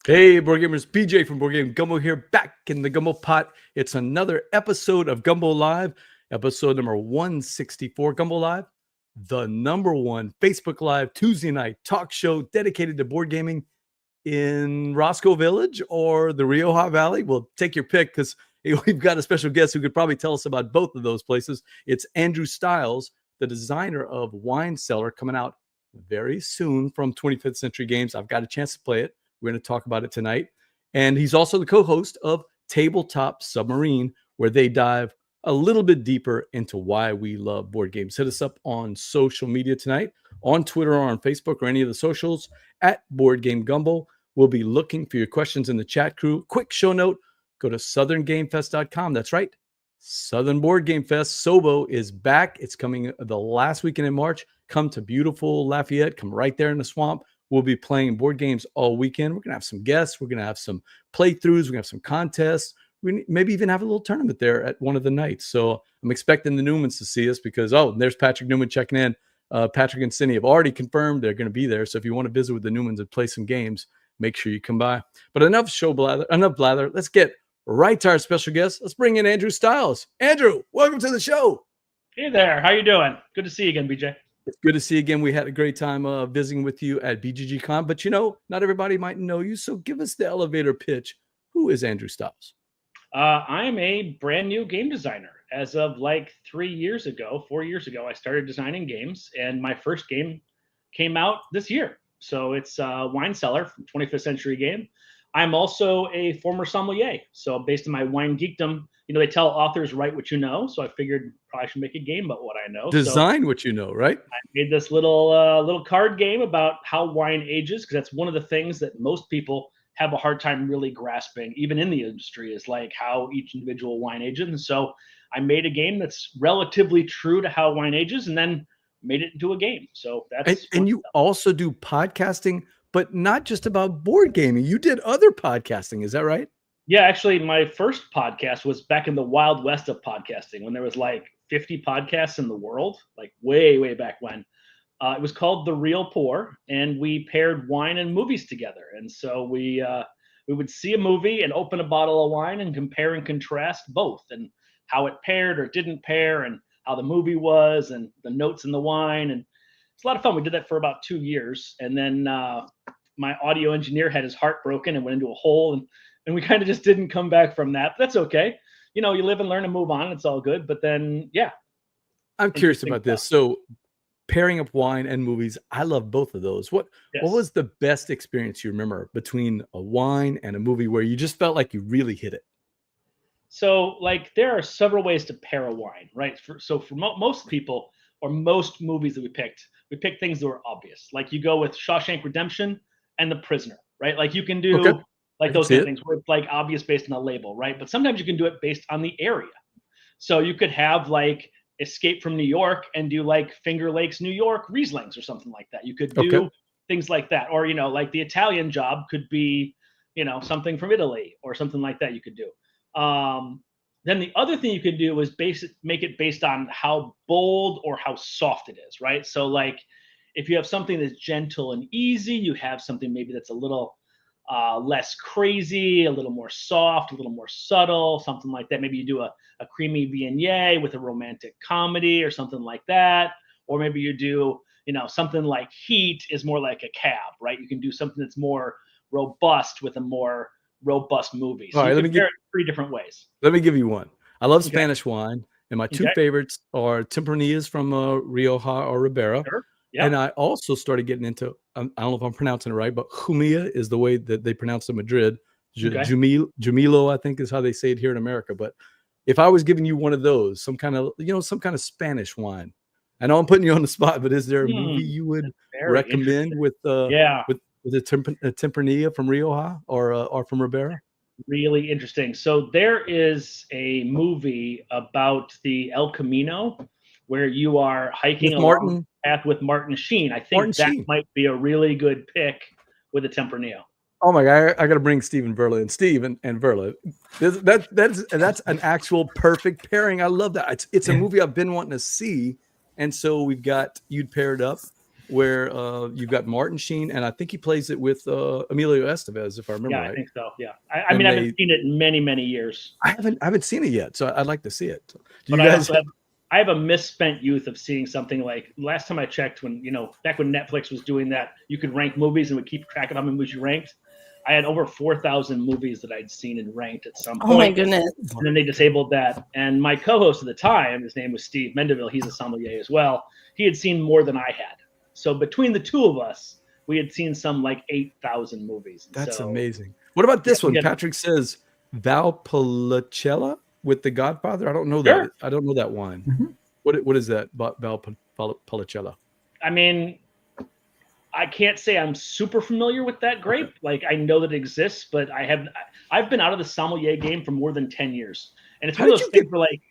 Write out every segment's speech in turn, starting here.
Hey, board gamers, BJ from Board Game Gumbo here, back in the Gumbo pot. It's another episode of Gumbo Live, episode number 164. Gumbo Live, the number one Facebook Live Tuesday night talk show dedicated to board gaming in Roscoe Village or the Rioja Valley. We'll take your pick because we've got a special guest who could probably tell us about both of those places. It's Andrew Stiles, the designer of Wine Cellar, coming out very soon from 25th Century Games. I've got a chance to play it. We're going to talk about it tonight. And he's also the co-host of Tabletop Submarine, where they dive a little bit deeper into why we love board games. Hit us up on social media tonight, on Twitter or on Facebook or any of the socials at Board Game Gumbo. We'll be looking for your questions in the chat crew. Quick show note, go to southerngamefest.com. That's right. Southern Board Game Fest, SOBO, is back. It's coming the last weekend in March. Come to beautiful Lafayette. Come right there in the swamp. We'll be playing board games all weekend. We're going to have some guests. We're going to have some playthroughs. We're going to have some contests. We maybe even have a little tournament there at one of the nights. So I'm expecting the Newmans to see us because, there's Patrick Newman checking in. Patrick and Cindy have already confirmed they're going to be there. So if you want to visit with the Newmans and play some games, make sure you come by. But enough blather. Let's get right to our special guest. Let's bring in Andrew Stiles. Andrew, welcome to the show. Hey there. How you doing? Good to see you again, BJ. It's good to see you again. We had a great time visiting with you at BGG-Con, but not everybody might know you, so give us the elevator pitch. Who is Andrew Stiles? I'm a brand new game designer. As of like 4 years ago, I started designing games, and my first game came out this year. So it's Wine Cellar from 25th Century Game. I'm also a former sommelier. So based on my wine geekdom, they tell authors write what you know. So I figured probably should make a game about what I know. Design what you know, right? I made this little card game about how wine ages, because that's one of the things that most people have a hard time really grasping, even in the industry, is like how each individual wine ages. And so I made a game that's relatively true to how wine ages, and then made it into a game. So that's and you also do podcasting, but not just about board gaming. You did other podcasting, is that right? Yeah, actually, my first podcast was back in the Wild West of podcasting, when there was like 50 podcasts in the world, like way, way back when. It was called The Real Pour, and we paired wine and movies together. And so we would see a movie and open a bottle of wine and compare and contrast both, and how it paired or didn't pair, and how the movie was, and the notes in the wine. And it's a lot of fun. We did that for about 2 years, and then my audio engineer had his heart broken and went into a hole, and we kind of just didn't come back from that. But that's okay. You live and learn and move on. It's all good. But then, yeah. I'm curious about this. So pairing up wine and movies, I love both of those. What was the best experience you remember between a wine and a movie where you just felt like you really hit it? So, there are several ways to pair a wine, right? For most people, or most movies that we picked things that were obvious. Like you go with Shawshank Redemption and The Prisoner, right? Like you can do those kind of things where it's like obvious based on a label, right? But sometimes you can do it based on the area. So you could have like Escape from New York and do like Finger Lakes, New York Rieslings or something like that. You could do things like that. Or, like the Italian Job could be, something from Italy or something like that you could do. Then the other thing you could do is make it based on how bold or how soft it is, right? So like if you have something that's gentle and easy, you have something maybe that's a little less crazy, a little more soft, a little more subtle, something like that. Maybe you do a creamy vignette with a romantic comedy or something like that. Or maybe you do, something like Heat is more like a cab, right? You can do something that's more robust with a more robust movie. So you can pair it 3 different ways. Let me give you one. I love Spanish wine, and my 2 favorites are Tempranillas from Rioja or Ribera. Sure. Yeah. And I also started getting into, I don't know if I'm pronouncing it right, but Jumilla is the way that they pronounce it in Madrid. Jumilo, I think is how they say it here in America. But if I was giving you one of those, some kind of Spanish wine, I know I'm putting you on the spot, but is there a movie you would recommend with the Tempranilla from Rioja or from Ribera? Really interesting. So there is a movie about the El Camino where you are hiking along the path with Martin Sheen. I think might be a really good pick with a Tempranillo. Oh my God, I got to bring Stephen Verla and Steve and Verla. That's an actual perfect pairing. I love that. It's a movie I've been wanting to see. And so we've got you'd paired up. where you've got Martin Sheen, and I think he plays it with Emilio Estevez, if I remember Yeah, right. I think so. Yeah, I mean, I haven't seen it in many, many years. I haven't seen it yet, so I'd like to see it. Do But you guys I have a misspent youth of seeing something like last time I checked, when back when Netflix was doing that, you could rank movies and would keep track of how many movies you ranked. I had over 4,000 movies that I'd seen and ranked at some point. Oh my goodness! And then they disabled that. And my co-host at the time, his name was Steve Mendeville. He's a sommelier as well. He had seen more than I had. So between the two of us, we had seen some like 8,000 movies. That's amazing. What about this one? Patrick says Valpolicella with The Godfather. I don't know that. I don't know that wine. Mm-hmm. What is that? Valpolicella. I mean, I can't say I'm super familiar with that grape. Okay. Like I know that it exists, but I've been out of the sommelier game for more than 10 years. And it's one of those things where like,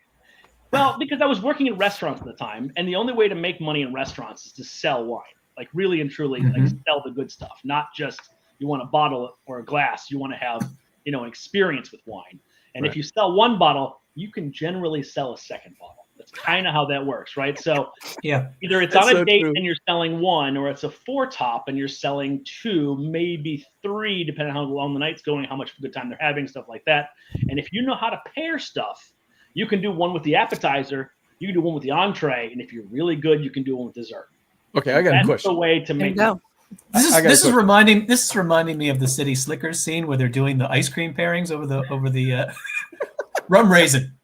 well, because I was working in restaurants at the time, and the only way to make money in restaurants is to sell wine. Like really and truly, like sell the good stuff, not just you want a bottle or a glass. You want to have, an experience with wine. And if you sell one bottle, you can generally sell a second bottle. That's kind of how that works, right? So either it's on a date and you're selling one, or it's a 4-top and you're selling 2, maybe 3, depending on how long the night's going, how much of a good time they're having, stuff like that. And if you know how to pair stuff, you can do one with the appetizer, you can do one with the entree, and if you're really good, you can do one with dessert. Okay, I got a question. That's the way to make it. This is reminding me of the City Slickers scene where they're doing the ice cream pairings over the rum raisin.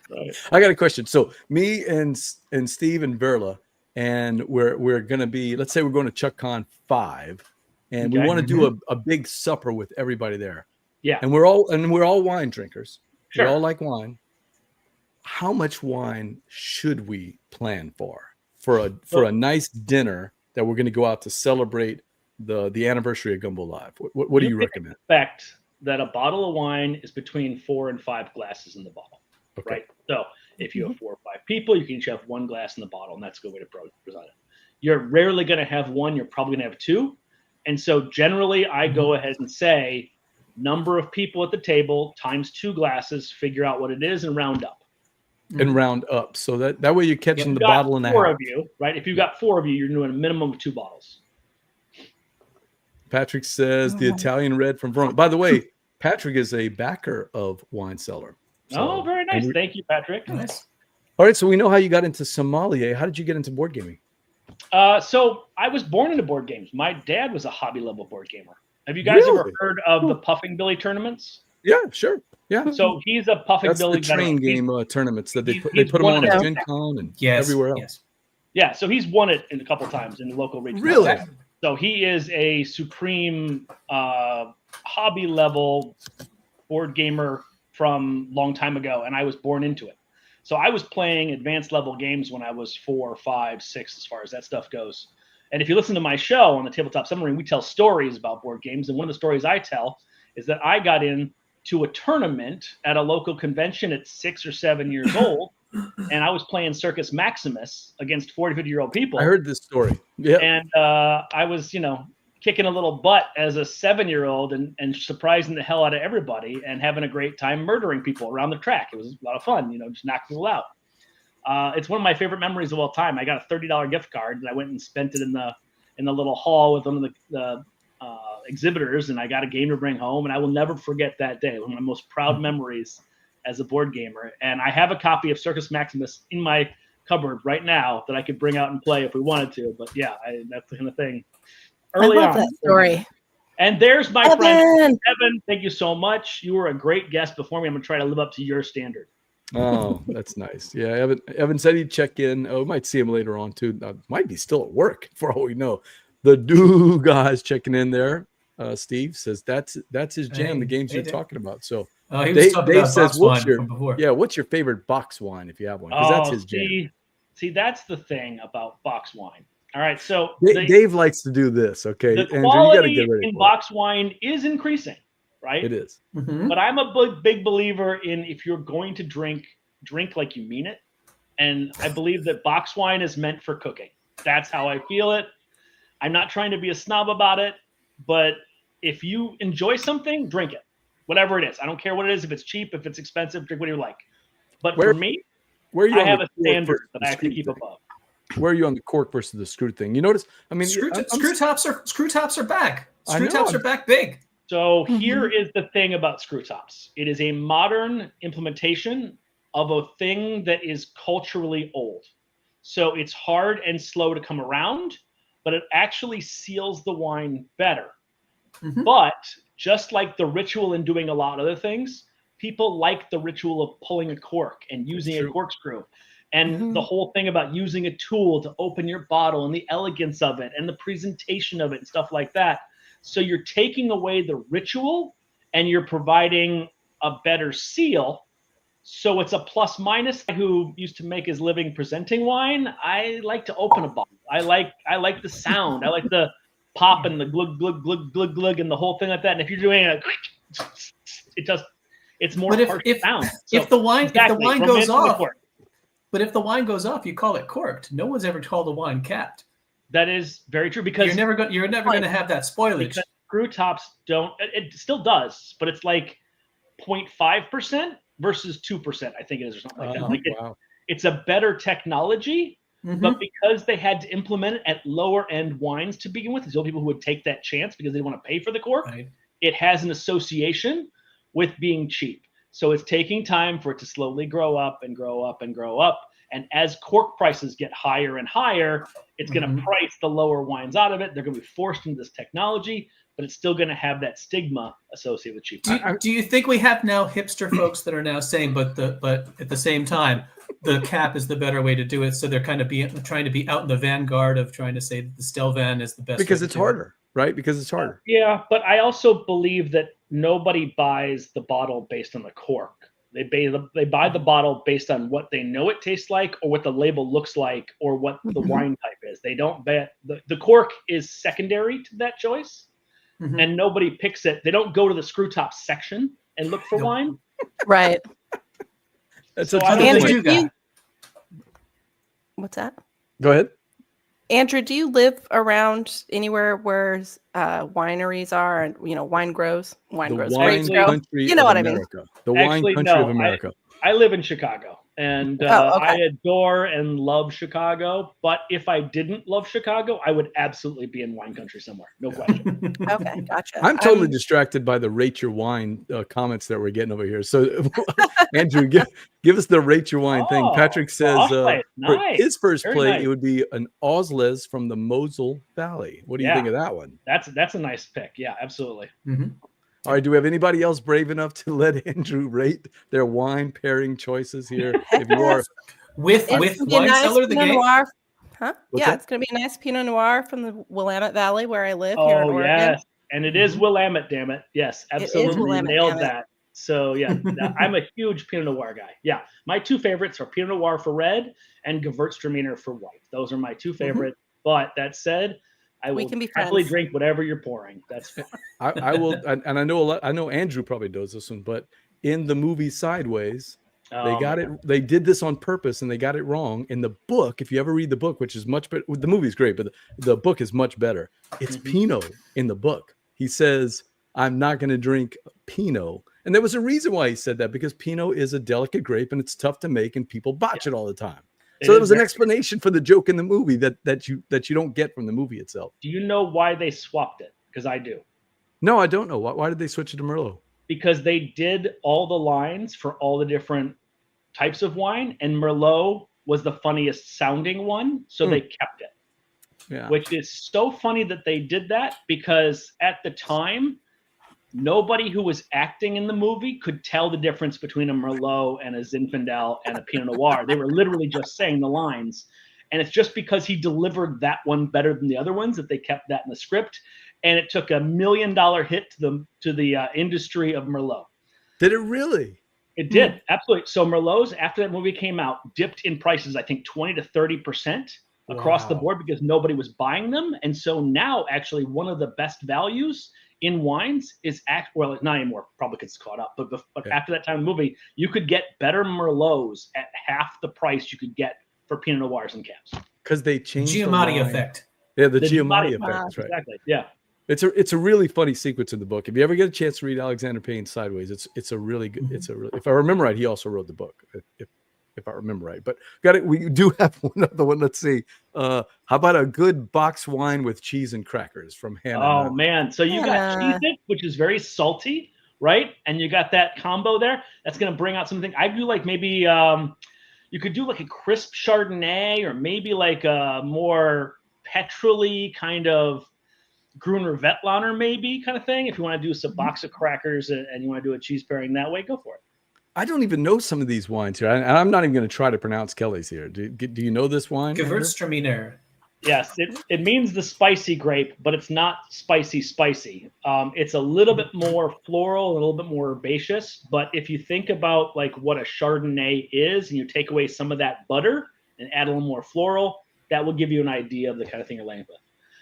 Right. I got a question. So me and Steve and Verla, and we're gonna be, let's say we're going to ChuckCon 5, and we want to do a big supper with everybody there. Yeah. And we're all wine drinkers. Sure. We all like wine. How much wine should we plan for a nice dinner that we're going to go out to celebrate the anniversary of Gumbo Live? What do you recommend? Expect that a bottle of wine is between 4 and 5 glasses in the bottle, right? So if you have 4 or 5 people, you can each have 1 glass in the bottle, and that's a good way to present it. You're rarely going to have 1. You're probably going to have 2. And so generally, I go ahead and say number of people at the table times 2 glasses, figure out what it is, and round up. And round up, so that way you're catching the bottle and a half. 4 of you, right? If you've got 4 of you, you're doing a minimum of 2 bottles. Patrick says the Italian red from Verona. By the way, Patrick is a backer of Wine Cellar. So, very nice. Thank you, Patrick. Nice. All right, so we know how you got into sommelier. How did you get into board gaming? So I was born into board games. My dad was a hobby level board gamer. Have you guys ever heard of the Puffing Billy tournaments? Yeah, sure. Yeah. So he's a Puffing Billy. That's the train game tournaments that they put them on at Gen Con and everywhere else. Yes. Yeah, so he's won it a couple times in the local region. Really? So he is a supreme hobby level board gamer from a long time ago, and I was born into it. So I was playing advanced level games when I was 4, 5, 6, as far as that stuff goes. And if you listen to my show on the Tabletop Submarine, we tell stories about board games. And one of the stories I tell is that I got into a tournament at a local convention at 6 or 7 years old, and I was playing Circus Maximus against 40, 50-year-old people. I heard this story. Yeah. And I was, kicking a little butt as a 7-year-old and surprising the hell out of everybody and having a great time murdering people around the track. It was a lot of fun, just knock people out. It's one of my favorite memories of all time. I got a $30 gift card and I went and spent it in the little hall with one of the exhibitors, and I got a game to bring home, and I will never forget that day. One of my most proud memories as a board gamer. And I have a copy of Circus Maximus in my cupboard right now that I could bring out and play if we wanted to. But yeah, that's the kind of thing. Early I love that story. And there's my friend Evan. Thank you so much. You were a great guest before me. I'm gonna try to live up to your standard. Oh, that's nice. Yeah, Evan said he'd check in. Oh, we might see him later on too. Might be still at work for all we know. The Do guy's checking in there. Steve says that's his jam. The games you're talking about. So Dave says, what's your favorite box wine if you have one? Because that's his jam. See, that's the thing about box wine. All right, so Dave likes to do this. Okay, the Andrew, quality you got to get ready in box wine is increasing, right? It is. Mm-hmm. But I'm a big believer in if you're going to drink like you mean it, and I believe that box wine is meant for cooking. That's how I feel it. I'm not trying to be a snob about it, but if you enjoy something, drink it, whatever it is. I don't care what it is. If it's cheap, if it's expensive, drink what you like. But for me, I have a standard that I have to keep above. Where are you on the cork versus the screw thing? You notice? I mean, screw tops are back. I Screw know. tops are back big. So here is the thing about screw tops. It is a modern implementation of a thing that is culturally old. So it's hard and slow to come around, but it actually seals the wine better. But just like the ritual in doing a lot of other things, people like the ritual of pulling a cork and using a corkscrew. And the whole thing about using a tool to open your bottle and the elegance of it and the presentation of it and stuff like that. So you're taking away the ritual and you're providing a better seal. So it's a plus minus. Who used to make his living presenting wine, I like to open a bottle. I like the sound. I like the pop and the glug glug glug glug glug and the whole thing like that. And if you're doing it's more harsh sound. So if the wine goes off, but if the wine goes off, you call it corked. No one's ever called a wine capped. That is very true because you're never going to have that spoilage. Because screw tops don't. It still does, but it's like 0.5% versus 2%. I think it is, or something like that. Like it's a better technology, but because they had to implement it at lower end wines to begin with, there's still people who would take that chance because they want to pay for the cork. Right. It has an association with being cheap. So it's taking time for it to slowly grow up and grow up and grow up. And as cork prices get higher and higher, it's going to price the lower wines out of it. They're going to be forced into this technology, but it's still going to have that stigma associated with cheap. Do you think we have now hipster folks that are now saying, but at the same time, the cap is the better way to do it? So they're kind of trying to be out in the vanguard of trying to say that the Stelvan is the best. Because it's harder, right? Because it's harder. Yeah, but I also believe that nobody buys the bottle based on the cork. They buy the bottle based on what they know it tastes like or what the label looks like or what the wine type is. They don't bet the cork is secondary to that choice, and nobody picks it. They don't go to the screw top section and look for wine. Right. That's Andrew, what's that? Go ahead. Andrew, do you live around anywhere where wineries are and wine grows? Wine grows. Wine country you know what America. I mean? The wine country of America. I live in Chicago, and I adore and love Chicago. But if I didn't love Chicago, I would absolutely be in wine country somewhere. No question. Okay, gotcha. I'm totally distracted by the rate your wine comments that we're getting over here. So, Andrew, give us the rate your wine thing. Patrick says for his first play, it would be an Auslese from the Mosel Valley. What do you think of that one? That's a nice pick. Yeah, absolutely. All right. Do we have anybody else brave enough to let Andrew rate their wine pairing choices here? If you are with Wine Cellar, the game. Noir. Huh? What's Yeah, that? it's going to be a nice Pinot Noir from the Willamette Valley where I live here in Oregon. Yes, and it is Willamette. Damn it. Yes, absolutely. Willamette, Nailed that. So yeah, I'm a huge Pinot Noir guy. Yeah, my two favorites are Pinot Noir for red and Gewürztraminer for white. Those are my two favorites. But that said, I will happily drink whatever you're pouring. That's fine. I will, and I know I know Andrew probably knows this one, but in the movie Sideways, they got it. They did this on purpose, and they got it wrong. In the book, if you ever read the book, which is much better, the movie's great, but the book is much better. It's Pinot in the book. He says, "I'm not going to drink Pinot," and there was a reason why he said that, because Pinot is a delicate grape, and it's tough to make, and people botch it all the time. So there was an explanation for the joke in the movie that you don't get from the movie itself. Do you know why they swapped it? Because I do. No, I don't know. Why did they switch it to Merlot? Because they did all the lines for all the different types of wine, and Merlot was the funniest sounding one, so they kept it. Yeah. Which is so funny that they did that, because at the time, nobody who was acting in the movie could tell the difference between a Merlot and a Zinfandel and a Pinot Noir. They were literally just saying the lines. And it's just because he delivered that one better than the other ones that they kept that in the script. And it took $1 million hit to the industry of Merlot. Did it really? It did, absolutely. So Merlots, after that movie came out, dipped in prices, I think 20 to 30% across the board, because nobody was buying them. And so now, actually, one of the best values in wines is not anymore, probably because it's caught up, but after that time in the movie, you could get better Merlots at half the price you could get for Pinot Noirs and Cabs. Because they changed Giamatti effect. Yeah, the Giamatti effect. That's right. Exactly. Yeah. It's a really funny sequence in the book. If you ever get a chance to read Alexander Payne's Sideways, it's a really good. If I remember right, he also wrote the book. if I remember right. But we do have one other one. Let's see. How about a good box wine with cheese and crackers from Hannah? Oh man, so you got Cheez-It, which is very salty, right? And you got that combo there. That's gonna bring out something. I do like maybe you could do like a crisp Chardonnay, or maybe like a more petrol-y kind of Gruner Veltliner, maybe kind of thing. If you want to do some box of crackers and you want to do a cheese pairing that way, go for it. I don't even know some of these wines here, and I'm not even going to try to pronounce Kelly's here. Do you know this wine? Gewürztraminer. Yes, it means the spicy grape, but it's not spicy. It's a little bit more floral, a little bit more herbaceous. But if you think about like what a Chardonnay is, and you take away some of that butter and add a little more floral, that will give you an idea of the kind of thing you're laying with.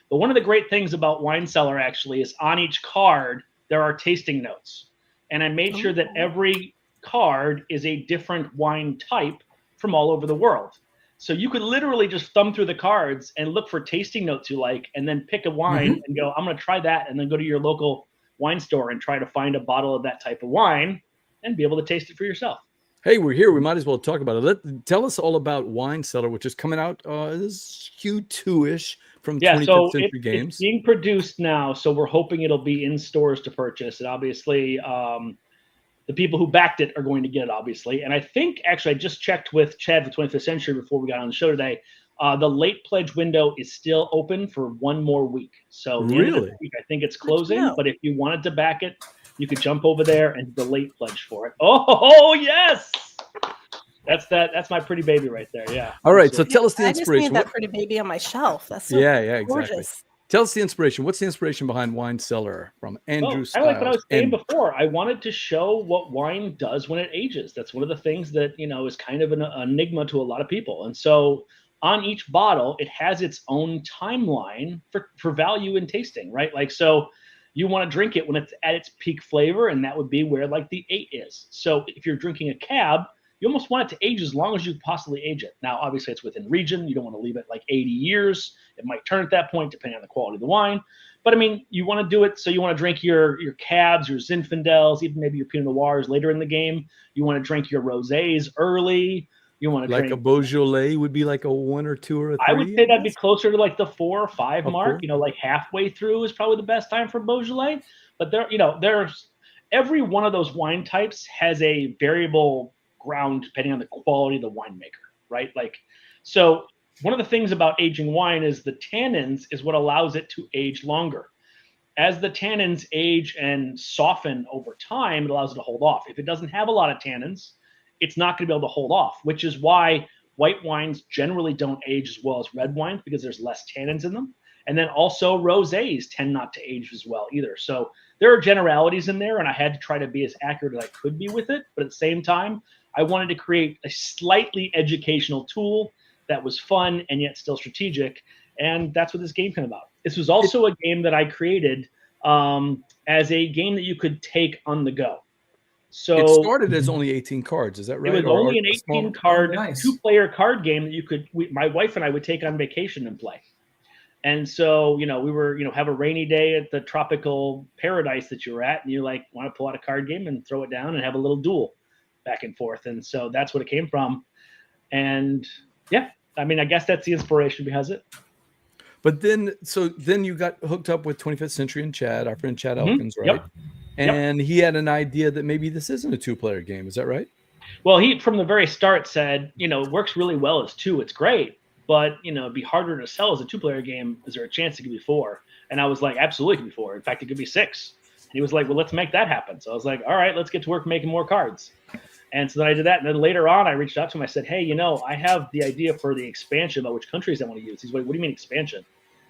But one of the great things about Wine Cellar actually is on each card there are tasting notes, and I made sure that every card is a different wine type from all over the world. So you could literally just thumb through the cards and look for tasting notes you like, and then pick a wine and go, I'm going to try that, and then go to your local wine store and try to find a bottle of that type of wine and be able to taste it for yourself. Hey, we're here. We might as well talk about it. Tell us all about Wine Cellar, which is coming out this Q2-ish from 25th Century Games. It's being produced now, so we're hoping it'll be in stores to purchase. And obviously, the people who backed it are going to get it, obviously. And I think, actually, I just checked with Chad for 25th Century before we got on the show today. The late pledge window is still open for one more week. So really? Week, I think it's closing. But if you wanted to back it, you could jump over there and do the late pledge for it. Oh yes! That's my pretty baby right there. Yeah. All right. So tell us the inspiration. I just need that pretty baby on my shelf. That's so gorgeous. Exactly. Tell us the inspiration. What's the inspiration behind Wine Cellar from Andrew Stiles? I like what I was saying before. I wanted to show what wine does when it ages. That's one of the things that, is kind of an enigma to a lot of people. And so on each bottle, it has its own timeline for value and tasting, right? Like, so you want to drink it when it's at its peak flavor, and that would be where like the 8 is. So if you're drinking a cab, you almost want it to age as long as you possibly age it. Now, obviously, it's within region. You don't want to leave it like 80 years. It might turn at that point, depending on the quality of the wine. But, I mean, you want to do it so you want to drink your cabs, your Zinfandels, even maybe your Pinot Noirs later in the game. You want to drink your rosés early. You want to drink... Like a Beaujolais would be like a 1 or 2 or 3? I would say that'd be closer to like the 4 or 5 mark. Like halfway through is probably the best time for Beaujolais. But there's every one of those wine types has a variable ground depending on the quality of the winemaker, right? Like, so one of the things about aging wine is the tannins is what allows it to age longer. As the tannins age and soften over time, it allows it to hold off. If it doesn't have a lot of tannins, it's not going to be able to hold off, which is why white wines generally don't age as well as red wines, because there's less tannins in them. And then also rosés tend not to age as well either. So there are generalities in there, and I had to try to be as accurate as I could be with it. But at the same time, I wanted to create a slightly educational tool that was fun and yet still strategic. And that's what this game came about. This was also a game that I created as a game that you could take on the go. So it started as only 18 cards. Is that right? It was only an 18-card, 2-player card game that my wife and I would take on vacation and play. And so, we were, have a rainy day at the tropical paradise that you were at, and you want to pull out a card game and throw it down and have a little duel back and forth. And so that's what it came from. And yeah, I mean, I guess that's the inspiration behind it. But then you got hooked up with 25th Century and Chad, our friend Chad Elkins, right? Yep. And he had an idea that maybe this isn't a 2-player game. Is that right? Well, he, from the very start, said, it works really well as 2. It's great. But, it'd be harder to sell as a 2-player game. Is there a chance it could be 4? And I was like, absolutely, it could be 4. In fact, it could be 6. And he was like, well, let's make that happen. So I was like, all right, let's get to work making more cards. And so then I did that. And then later on, I reached out to him. I said, hey, I have the idea for the expansion about which countries I want to use. He's like, what do you mean expansion?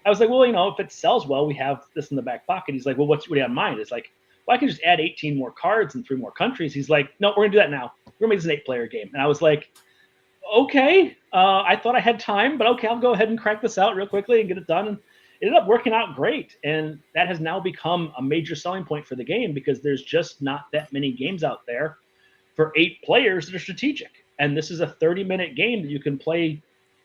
I was like, well, if it sells well, we have this in the back pocket. He's like, well, what do you have in mind? It's like, well, I can just add 18 more cards and 3 more countries. He's like, no, we're going to do that now. We're going to make this an 8-player game. And I was like, okay, I thought I had time, but okay, I'll go ahead and crank this out real quickly and get it done. And it ended up working out great. And that has now become a major selling point for the game, because there's just not that many games out there for 8 players that are strategic. And this is a 30-minute game that you can play,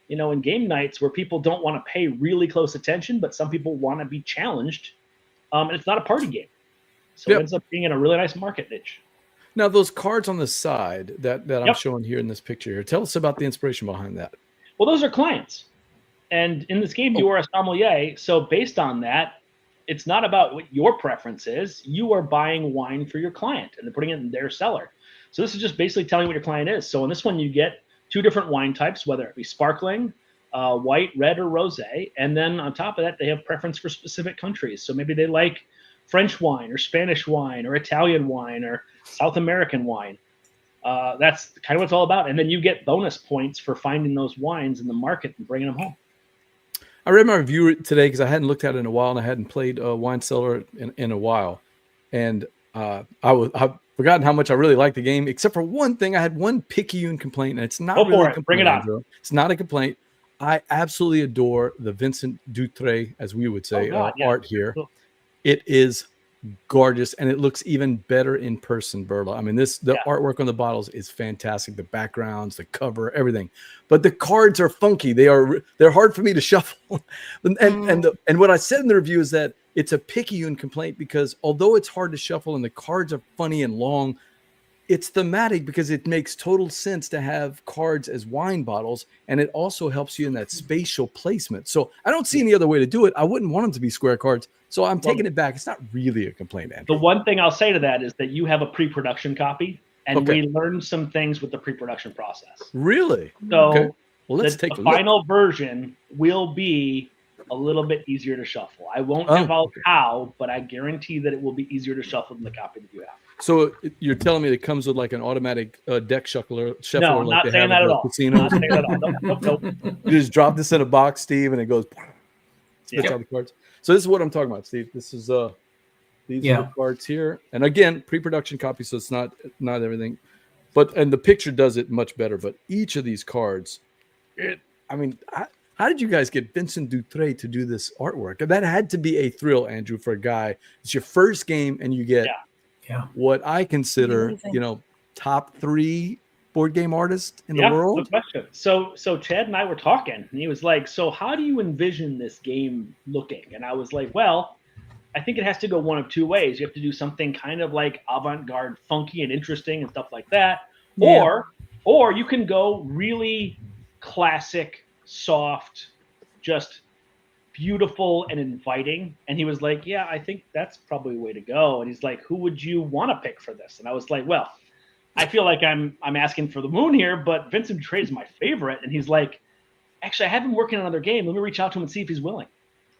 in game nights where people don't want to pay really close attention, but some people want to be challenged. And it's not a party game. So It ends up being in a really nice market niche. Now, those cards on the side that I'm Yep. showing here in this picture here, tell us about the inspiration behind that. Well, those are clients. And in this game, you are a sommelier. So based on that, it's not about what your preference is. You are buying wine for your client and they're putting it in their cellar. So this is just basically telling what your client is. So in this one, you get 2 different wine types, whether it be sparkling, white, red, or rosé. And then on top of that, they have preference for specific countries. So maybe they like French wine or Spanish wine or Italian wine or South American wine. That's kind of what it's all about. And then you get bonus points for finding those wines in the market and bringing them home. I read my review today because I hadn't looked at it in a while and I hadn't played Wine Cellar in a while. And I've forgotten how much I really liked the game, except for one thing. I had one picayune complaint, and it's not Go really for a it. complaint. Bring it on. Andrew. It's not a complaint. I absolutely adore the Vincent Dutray, as we would say, art here. Cool. It is gorgeous, and it looks even better in person, Berla. I mean, the artwork on the bottles is fantastic. The backgrounds, the cover, everything. But the cards are funky. They're hard for me to shuffle. and what I said in the review is that it's a picayune complaint because although it's hard to shuffle and the cards are funny and long, it's thematic because it makes total sense to have cards as wine bottles, and it also helps you in that spatial placement. So I don't see any other way to do it. I wouldn't want them to be square cards. So I'm taking it back. It's not really a complaint, Andrew. The one thing I'll say to that is that you have a pre-production copy, and we learned some things with the pre-production process. Really? So well, let's take the a look. final version will be a little bit easier to shuffle. I won't give out how, but I guarantee that it will be easier to shuffle than the copy that you have. So you're telling me it comes with like an automatic deck shuffler? No, like not saying that at all. Casinos? Not saying that at all. Nope. You just drop this in a box, Steve, and it goes spits out the cards. So this is what I'm talking about, Steve. This is these are the cards here, and again, pre-production copy, so it's not everything, and the picture does it much better. But each of these cards, how did you guys get Vincent Dutray to do this artwork? That had to be a thrill, Andrew, for a guy. It's your first game, and you get what I consider, top 3 board game artist in the world. No question. So Chad and I were talking, and he was like, "So how do you envision this game looking?" And I was like, "Well, I think it has to go one of 2 ways. You have to do something kind of like avant-garde, funky, and interesting, and stuff like that, or you can go really classic, soft, just beautiful and inviting." And he was like, "Yeah, I think that's probably the way to go." And he's like, "Who would you want to pick for this?" And I was like, "Well, I feel like I'm asking for the moon here, but Vincent Dutray is my favorite." And he's like, "Actually, I have been working on another game. Let me reach out to him and see if he's willing."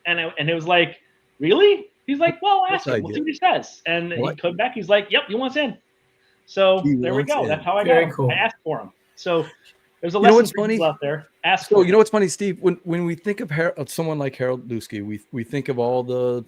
And it was like, "Really?" He's like, "Well, ask him. We'll see what he says." And he came back. He's like, "Yep, he wants in." So there we go. That's how I got him. Cool. I asked for him. So there's a lesson for people out there. Ask for him. You know what's funny, Steve? When we think of someone like Harold Lusky, we think of all the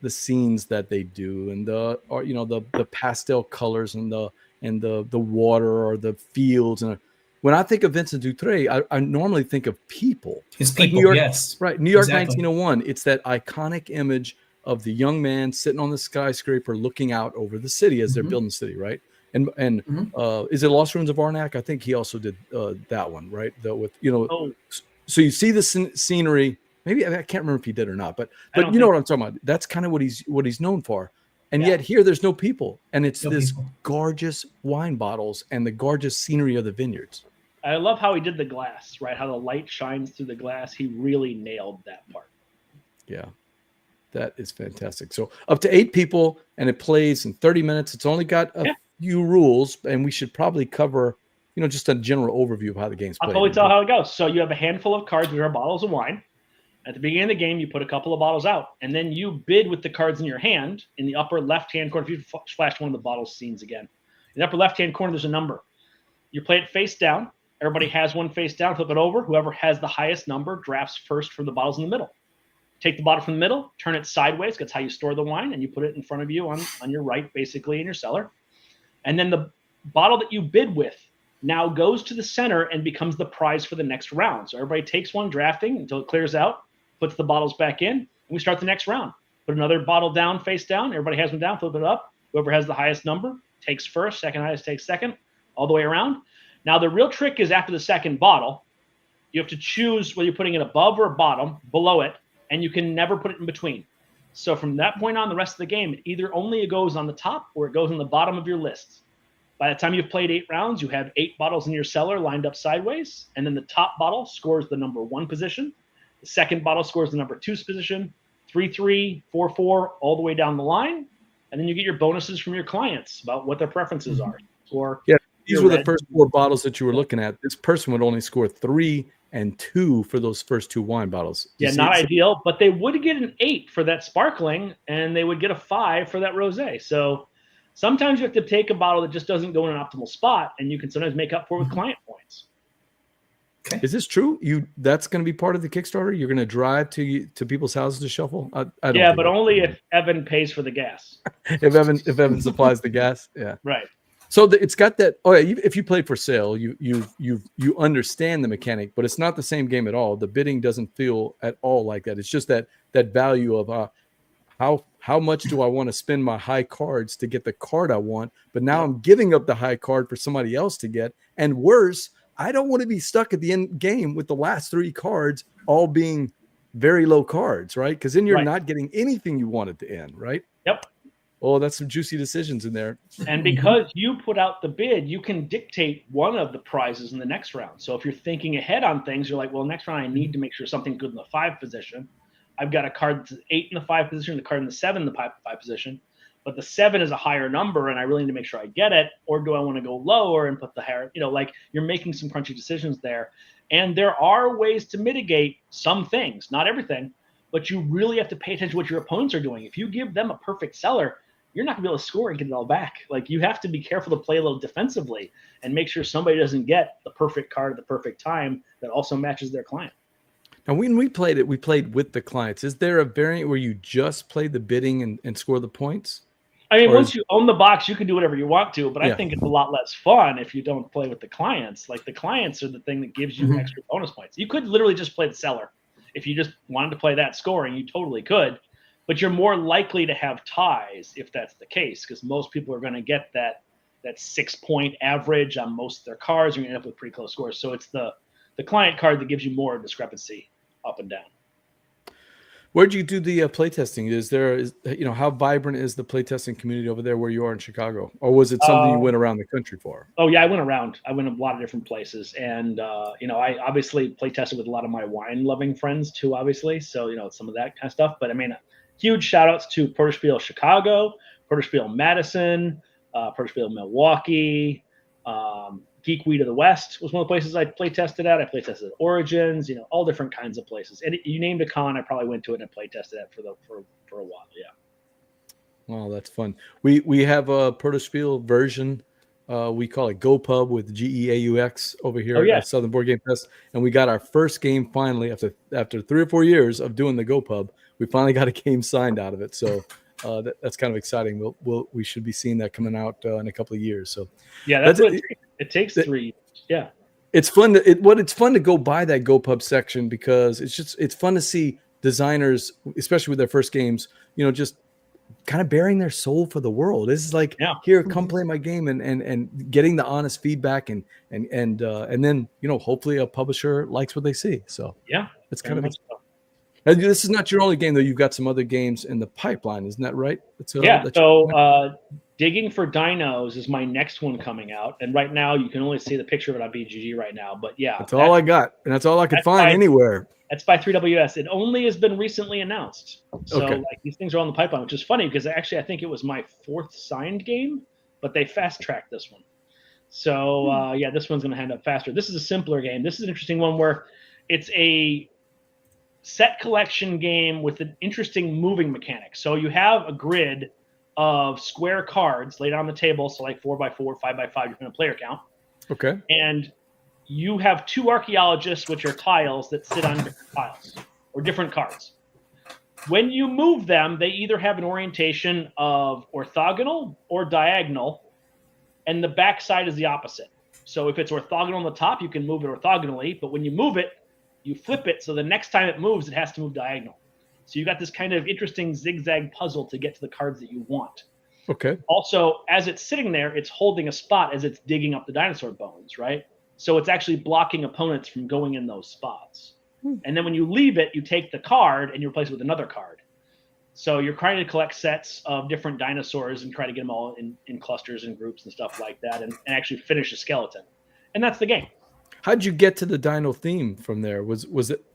scenes that they do, and the pastel colors and the water or the fields. And when I think of Vincent Dutray, I normally think of people. His people, New York, yes. Right. New York, exactly. 1901. It's that iconic image of the young man sitting on the skyscraper looking out over the city as they're building the city, right? And is it Lost Ruins of Arnak? I think he also did that one, right? So you see the scenery. Maybe I can't remember if he did or not, but you know what I'm talking about. That's kind of what he's known for. And yet here there's no people, and it's gorgeous wine bottles and the gorgeous scenery of the vineyards. I love how he did the glass, right? How the light shines through the glass. He really nailed that part. Yeah, that is fantastic. So up to 8 people, and it plays in 30 minutes. It's only got a few rules, and we should probably cover, just a general overview of how the game's played. I'll totally tell how it goes. So you have a handful of cards, which are bottles of wine. At the beginning of the game, you put a couple of bottles out, and then you bid with the cards in your hand in the upper left-hand corner. If you flashed one of the bottle scenes again, in the upper left-hand corner, there's a number. You play it face down. Everybody has one face down. Flip it over. Whoever has the highest number drafts first from the bottles in the middle. Take the bottle from the middle, turn it sideways. That's how you store the wine, and you put it in front of you on your right, basically in your cellar. And then the bottle that you bid with now goes to the center and becomes the prize for the next round. So everybody takes one drafting until it clears out, puts the bottles back in, and we start the next round. Put another bottle down, face down. Everybody has one down, flip it up. Whoever has the highest number takes first, second highest takes second, all the way around. Now, the real trick is after the second bottle, you have to choose whether you're putting it above or below it, and you can never put it in between. So from that point on, the rest of the game, either only it goes on the top or it goes on the bottom of your list. By the time you've played 8 rounds, you have 8 bottles in your cellar lined up sideways, and then the top bottle scores the number 1 position. The second bottle scores the number 2 position, 3-3, 4-4, all the way down the line. And then you get your bonuses from your clients about what their preferences are. Or these were the first 4 bottles that you were looking at. This person would only score 3 and 2 for those first 2 wine bottles. Yeah, not ideal, but they would get an 8 for that sparkling, and they would get a 5 for that rosé. So sometimes you have to take a bottle that just doesn't go in an optimal spot, and you can sometimes make up for it with client points. Okay. Is this true? That's going to be part of the Kickstarter? You're going to drive to people's houses to shuffle? I don't. Yeah, but only if Evan pays for the gas. if Evan supplies the gas, yeah. Right. So it's got that. Oh, yeah. If you played for sale, you understand the mechanic, but it's not the same game at all. The bidding doesn't feel at all like that. It's just that value of how much do I want to spend my high cards to get the card I want? But now I'm giving up the high card for somebody else to get, and worse, I don't want to be stuck at the end game with the last 3 cards all being very low cards, right? Because then you're not getting anything you wanted to end, right? Yep. Oh, that's some juicy decisions in there. And because you put out the bid, you can dictate one of the prizes in the next round. So if you're thinking ahead on things, you're like, well, next round I need to make sure something's good in the 5 position. I've got a card that's 8 in the 5 position, the card in the 7 in the 5 position. But the 7 is a higher number, and I really need to make sure I get it, or do I want to go lower and put the higher, like you're making some crunchy decisions there. And there are ways to mitigate some things, not everything, but you really have to pay attention to what your opponents are doing. If you give them a perfect cellar, you're not gonna be able to score and get it all back. Like, you have to be careful to play a little defensively and make sure somebody doesn't get the perfect card at the perfect time that also matches their client. Now, when we played it, we played with the clients. Is there a variant where you just play the bidding and score the points? I mean, once you own the box, you can do whatever you want to, but I think it's a lot less fun if you don't play with the clients. Like, the clients are the thing that gives you extra bonus points. You could literally just play the cellar. If you just wanted to play that scoring, you totally could, but you're more likely to have ties if that's the case, because most people are going to get that 6-point average on most of their cards. You're going to end up with pretty close scores. So it's the client card that gives you more discrepancy up and down. Where'd you do the playtesting? How vibrant is the playtesting community over there where you are in Chicago? Or was it something you went around the country for? Oh, yeah, I went around. I went a lot of different places. And, I obviously playtested with a lot of my wine-loving friends too, obviously. So, some of that kind of stuff. But, I mean, huge shout-outs to Porterspiel Chicago, Porterspiel Madison, Porterspiel Milwaukee, Geek Weed of the West was one of the places I play tested at. I play tested at Origins, all different kinds of places. And you named a con, I probably went to it and play tested at for a while. Yeah. Wow, that's fun. We have a Porterspiel version. We call it Go Pub with GEAUX over here at Southern Board Game Fest, and we got our first game finally after 3 or 4 years of doing the Go Pub. We finally got a game signed out of it. So. That's kind of exciting. We should be seeing that coming out in a couple of years. So yeah, that's what it takes 3 years. Yeah, it's fun. It's fun to go by that GoPub section because it's fun to see designers, especially with their first games, just kind of bearing their soul for the world. This is like, here, come play my game, and getting the honest feedback and then hopefully a publisher likes what they see. So yeah, it's kind of. And this is not your only game, though. You've got some other games in the pipeline, isn't that right? Digging for Dinos is my next one coming out, and right now you can only see the picture of it on BGG right now. But yeah, that's all I got, and that's all I could find anywhere. That's by 3WS. It only has been recently announced, so these things are on the pipeline, which is funny because actually I think it was my 4th signed game, but they fast tracked this one. So this one's going to end up faster. This is a simpler game. This is an interesting one where it's a set collection game with an interesting moving mechanic. So you have a grid of square cards laid on the table, so like 4x4, 5x5, depending on player count. Okay. And you have 2 archaeologists, which are tiles that sit on different tiles or different cards. When you move them, they either have an orientation of orthogonal or diagonal, and the back side is the opposite. So if it's orthogonal on the top, you can move it orthogonally, but when you move it, you flip it, so the next time it moves, it has to move diagonal. So you got this kind of interesting zigzag puzzle to get to the cards that you want. Okay. Also, as it's sitting there, it's holding a spot as it's digging up the dinosaur bones, right? So it's actually blocking opponents from going in those spots. And then when you leave it, you take the card and you replace it with another card. So you're trying to collect sets of different dinosaurs and try to get them all in clusters and groups and stuff like that, and actually finish a skeleton. And that's the game. How'd you get to the dino theme from there? Was it?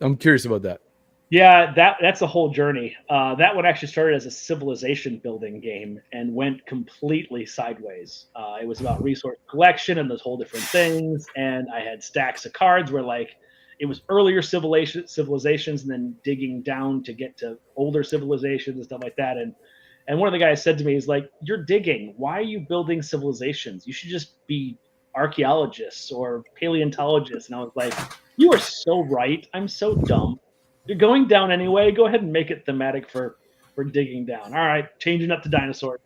I'm curious about that. Yeah, that's a whole journey. That one actually started as a civilization building game and went completely sideways. It was about resource collection and those whole different things. And I had stacks of cards where like it was earlier civilizations and then digging down to get to older civilizations and stuff like that. And one of the guys said to me, he's like, "You're digging. Why are you building civilizations? You should just be archaeologists or paleontologists." And I was like, "You are so right. I'm so dumb. You're going down anyway. Go ahead and make it thematic for digging down." All right, changing up to dinosaurs,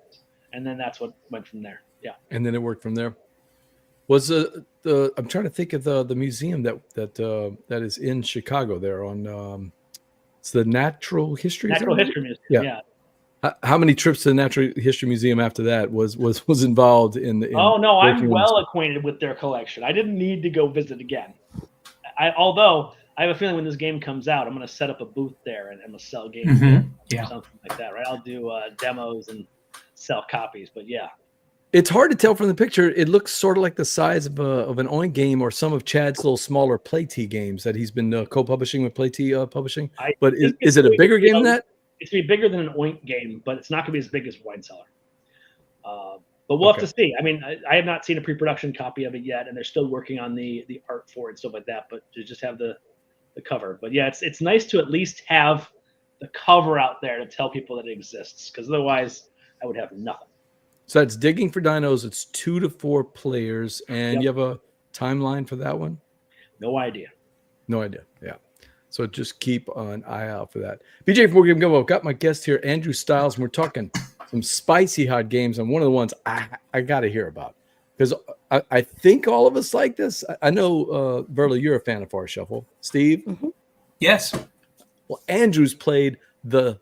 and then that's what went from there. Yeah, and then it worked from there. Was the I'm trying to think of the museum that is in Chicago there on it's the Natural History Museum. Yeah. How many trips to the Natural History Museum after that was involved in oh no, I'm well acquainted with their collection. I didn't need to go visit again. Although I have a feeling when this game comes out, I'm going to set up a booth there and I'm going to sell games or something like that, right? I'll do demos and sell copies, but yeah. It's hard to tell from the picture. It looks sort of like the size of an Oink game or some of Chad's little smaller Play-T games that he's been co-publishing with Play-T Publishing. But is it a bigger game than that? It's going to be bigger than an Oink game, but it's not going to be as big as Wine Cellar. But we'll have to see. I mean, I have not seen a pre-production copy of it yet, and they're still working on the art for it and stuff like that, but to just have the cover. But yeah, it's nice to at least have the cover out there to tell people that it exists, because otherwise I would have nothing. So that's Digging for Dinos. It's 2 to 4 players, and you have a timeline for that one? No idea. Yeah. So just keep an eye out for that. BJ from Board Game Gumbo, got my guest here, Andrew Stiles, and we're talking some spicy hot games, and one of the ones I got to hear about, because I think all of us like this. I know, Verla, you're a fan of Far Shuffle. Steve? Mm-hmm. Yes. Well, Andrew's played the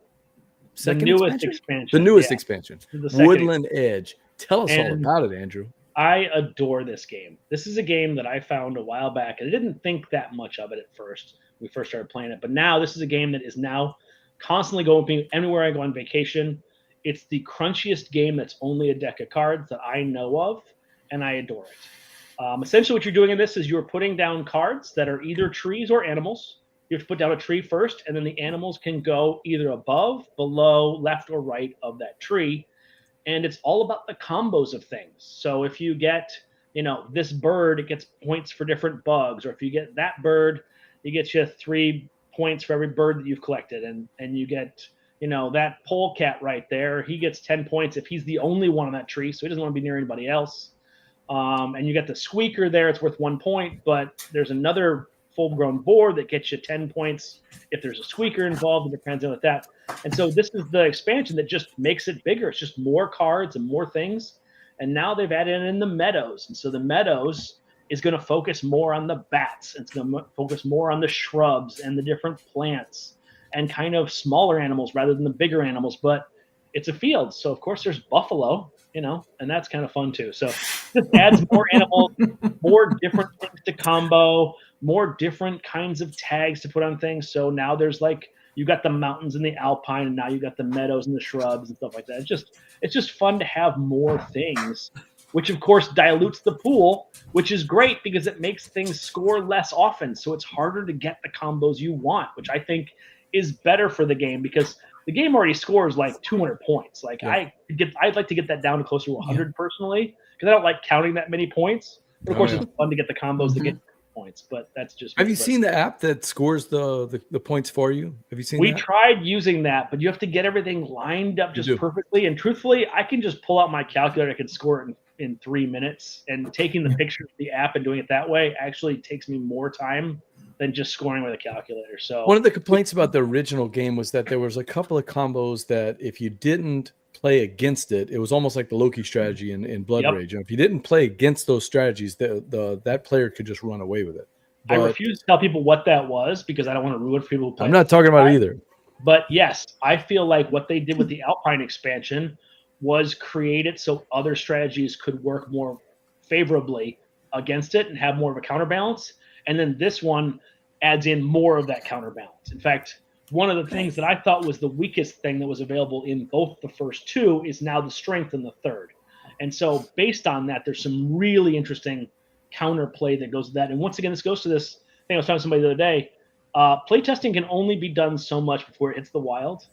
newest expansion. The newest expansion, Woodland Edge. Tell us all about it, Andrew. I adore this game. This is a game that I found a while back, and I didn't think that much of it at first when we first started playing it. But now this is a game that is now constantly going anywhere I go on vacation. It's the crunchiest game that's only a deck of cards that I know of, and I adore it. Essentially, what you're doing in this is you're putting down cards that are either trees or animals. You have to put down a tree first, and then the animals can go either above, below, left, or right of that tree. And it's all about the combos of things. So if you get, this bird, it gets points for different bugs. Or if you get that bird, it gets you 3 points for every bird that you've collected. And you get, that polecat right there, he gets 10 points if he's the only one on that tree. So he doesn't want to be near anybody else. And you get the squeaker there, it's worth 1 point. But there's another full-grown board that gets you 10 points if there's a squeaker involved, and it depends on with that. And so this is the expansion that just makes it bigger. It's just more cards and more things. And now they've added in the meadows. And so the meadows is going to focus more on the bats. It's going to focus more on the shrubs and the different plants and kind of smaller animals rather than the bigger animals. But it's a field. So, of course, there's buffalo, and that's kind of fun too. So this adds more animals, more different things to combo, more different kinds of tags to put on things. So now there's you got the mountains and the alpine, and now you got the meadows and the shrubs and stuff like that. It's just fun to have more things, which of course dilutes the pool, which is great because it makes things score less often. So it's harder to get the combos you want, which I think is better for the game, because the game already scores 200 points. I'd like to get that down to closer to 100 personally, because I don't like counting that many points. But of course, it's fun to get the combos to get points. But that's just. Have you seen the app that scores the points for you? Have you seen? We tried using that, but you have to get everything lined up just perfectly. And truthfully, I can just pull out my calculator. I can score it in 3 minutes. And taking the picture of the app and doing it that way actually takes me more time than just scoring with a calculator. So one of the complaints about the original game was that there was a couple of combos that if you didn't play against it, it was almost like the Loki strategy in Blood Rage. And if you didn't play against those strategies, that player could just run away with it. But I refuse to tell people what that was because I don't want to ruin for people who play. I'm not talking about it either. But yes, I feel like what they did with the Alpine expansion was create it so other strategies could work more favorably against it and have more of a counterbalance. And then this one adds in more of that counterbalance. In fact, one of the things that I thought was the weakest thing that was available in both the first two is now the strength in the third. And so based on that, there's some really interesting counterplay that goes to that. And once again, this goes to this thing I was talking to somebody the other day. Playtesting can only be done so much before it hits the wild.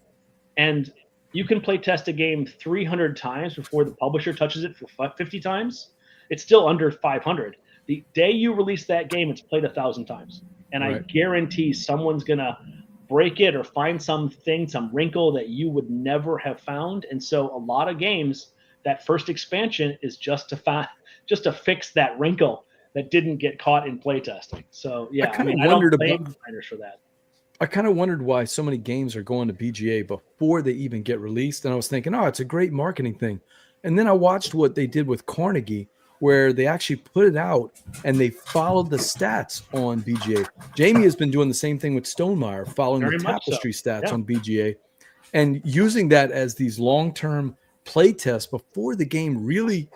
And you can playtest a game 300 times before the publisher touches it for 50 times. It's still under 500. The day you release that game, it's played 1,000 times. And I guarantee someone's going to break it or find something, some wrinkle that you would never have found. And so a lot of games, that first expansion is just to fix that wrinkle that didn't get caught in playtesting. So yeah, I don't blame designers for that. I kind of wondered why so many games are going to BGA before they even get released. And I was thinking, oh, it's a great marketing thing. And then I watched what they did with Carnegie, where they actually put it out and they followed the stats on BGA. Jamie has been doing the same thing with Stonemaier, following the Tapestry stats on BGA and using that as these long-term play tests before the game really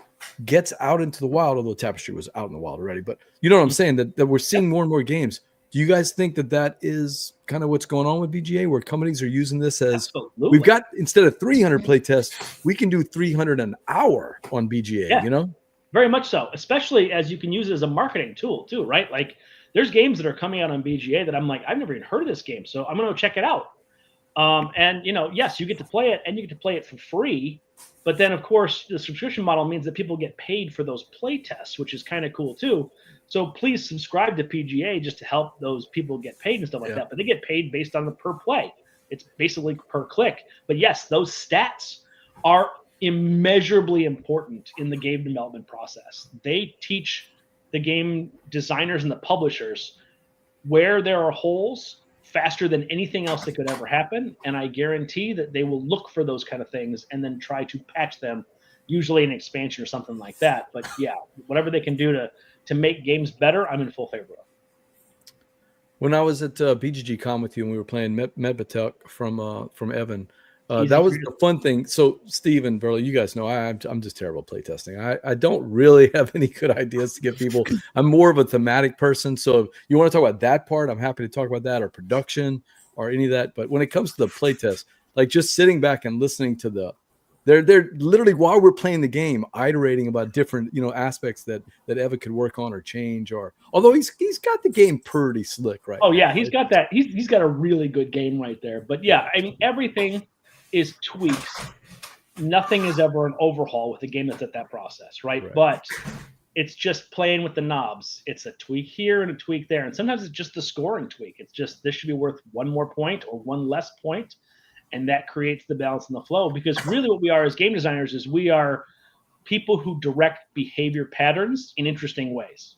gets out into the wild, although Tapestry was out in the wild already. But you know what I'm saying, that we're seeing more and more games. Do you guys think that is kind of what's going on with BGA, where companies are using this as we've got, instead of 300 play tests, we can do 300 an hour on BGA, you know? Very much so, especially as you can use it as a marketing tool too, right? Like there's games that are coming out on BGA that I'm like, I've never even heard of this game, so I'm going to check it out. And yes, you get to play it and you get to play it for free. But then of course the subscription model means that people get paid for those play tests, which is kind of cool too. So please subscribe to PGA just to help those people get paid and stuff like that. But they get paid based on the per play. It's basically per click. But yes, those stats are immeasurably important in the game development process. They teach the game designers and the publishers where there are holes faster than anything else that could ever happen. And I guarantee that they will look for those kind of things and then try to patch them, usually an expansion or something like that. But yeah, whatever they can do to make games better, I'm in full favor of. When I was at BGG Con with you and we were playing Medvedev from Evan, that was the fun thing. So Steve and Verla, you guys know I'm just terrible at playtesting. I don't really have any good ideas to give people. I'm more of a thematic person. So if you want to talk about that part, I'm happy to talk about that, or production or any of that. But when it comes to the playtest, like just sitting back and listening to they're literally, while we're playing the game, iterating about different, aspects that Evan could work on or change, or although he's got the game pretty slick, right? Oh yeah, he's got that. He's got a really good game right there. But yeah, I mean, everything is tweaks. Nothing is ever an overhaul with a game that's at that process, right? But it's just playing with the knobs. It's a tweak here and a tweak there. And sometimes it's just the scoring tweak. It's just, this should be worth one more point or one less point. And that creates the balance and the flow, because really what we are as game designers is we are people who direct behavior patterns in interesting ways.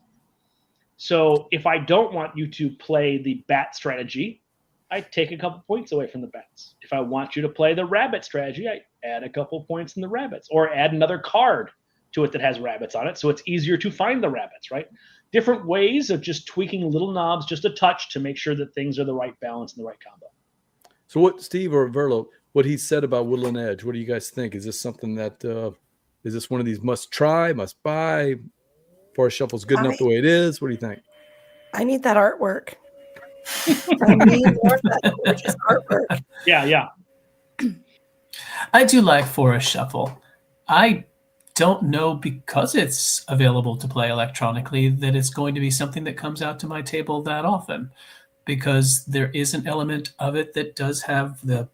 So if I don't want you to play the bat strategy, I take a couple points away from the bats. If I want you to play the rabbit strategy, I add a couple points in the rabbits, or add another card to it that has rabbits on it, so it's easier to find the rabbits, right? Different ways of just tweaking little knobs just a touch to make sure that things are the right balance and the right combo. So what Steve or Verlo, what he said about Woodland Edge, what do you guys think? Is this something that is this one of these must try, must buy? Forest Shuffle's good enough the way it is. What do you think? I need that artwork. I need more of that gorgeous artwork. Yeah. I do like Forest Shuffle. I don't know, because it's available to play electronically, that it's going to be something that comes out to my table that often, because there is an element of it that does have the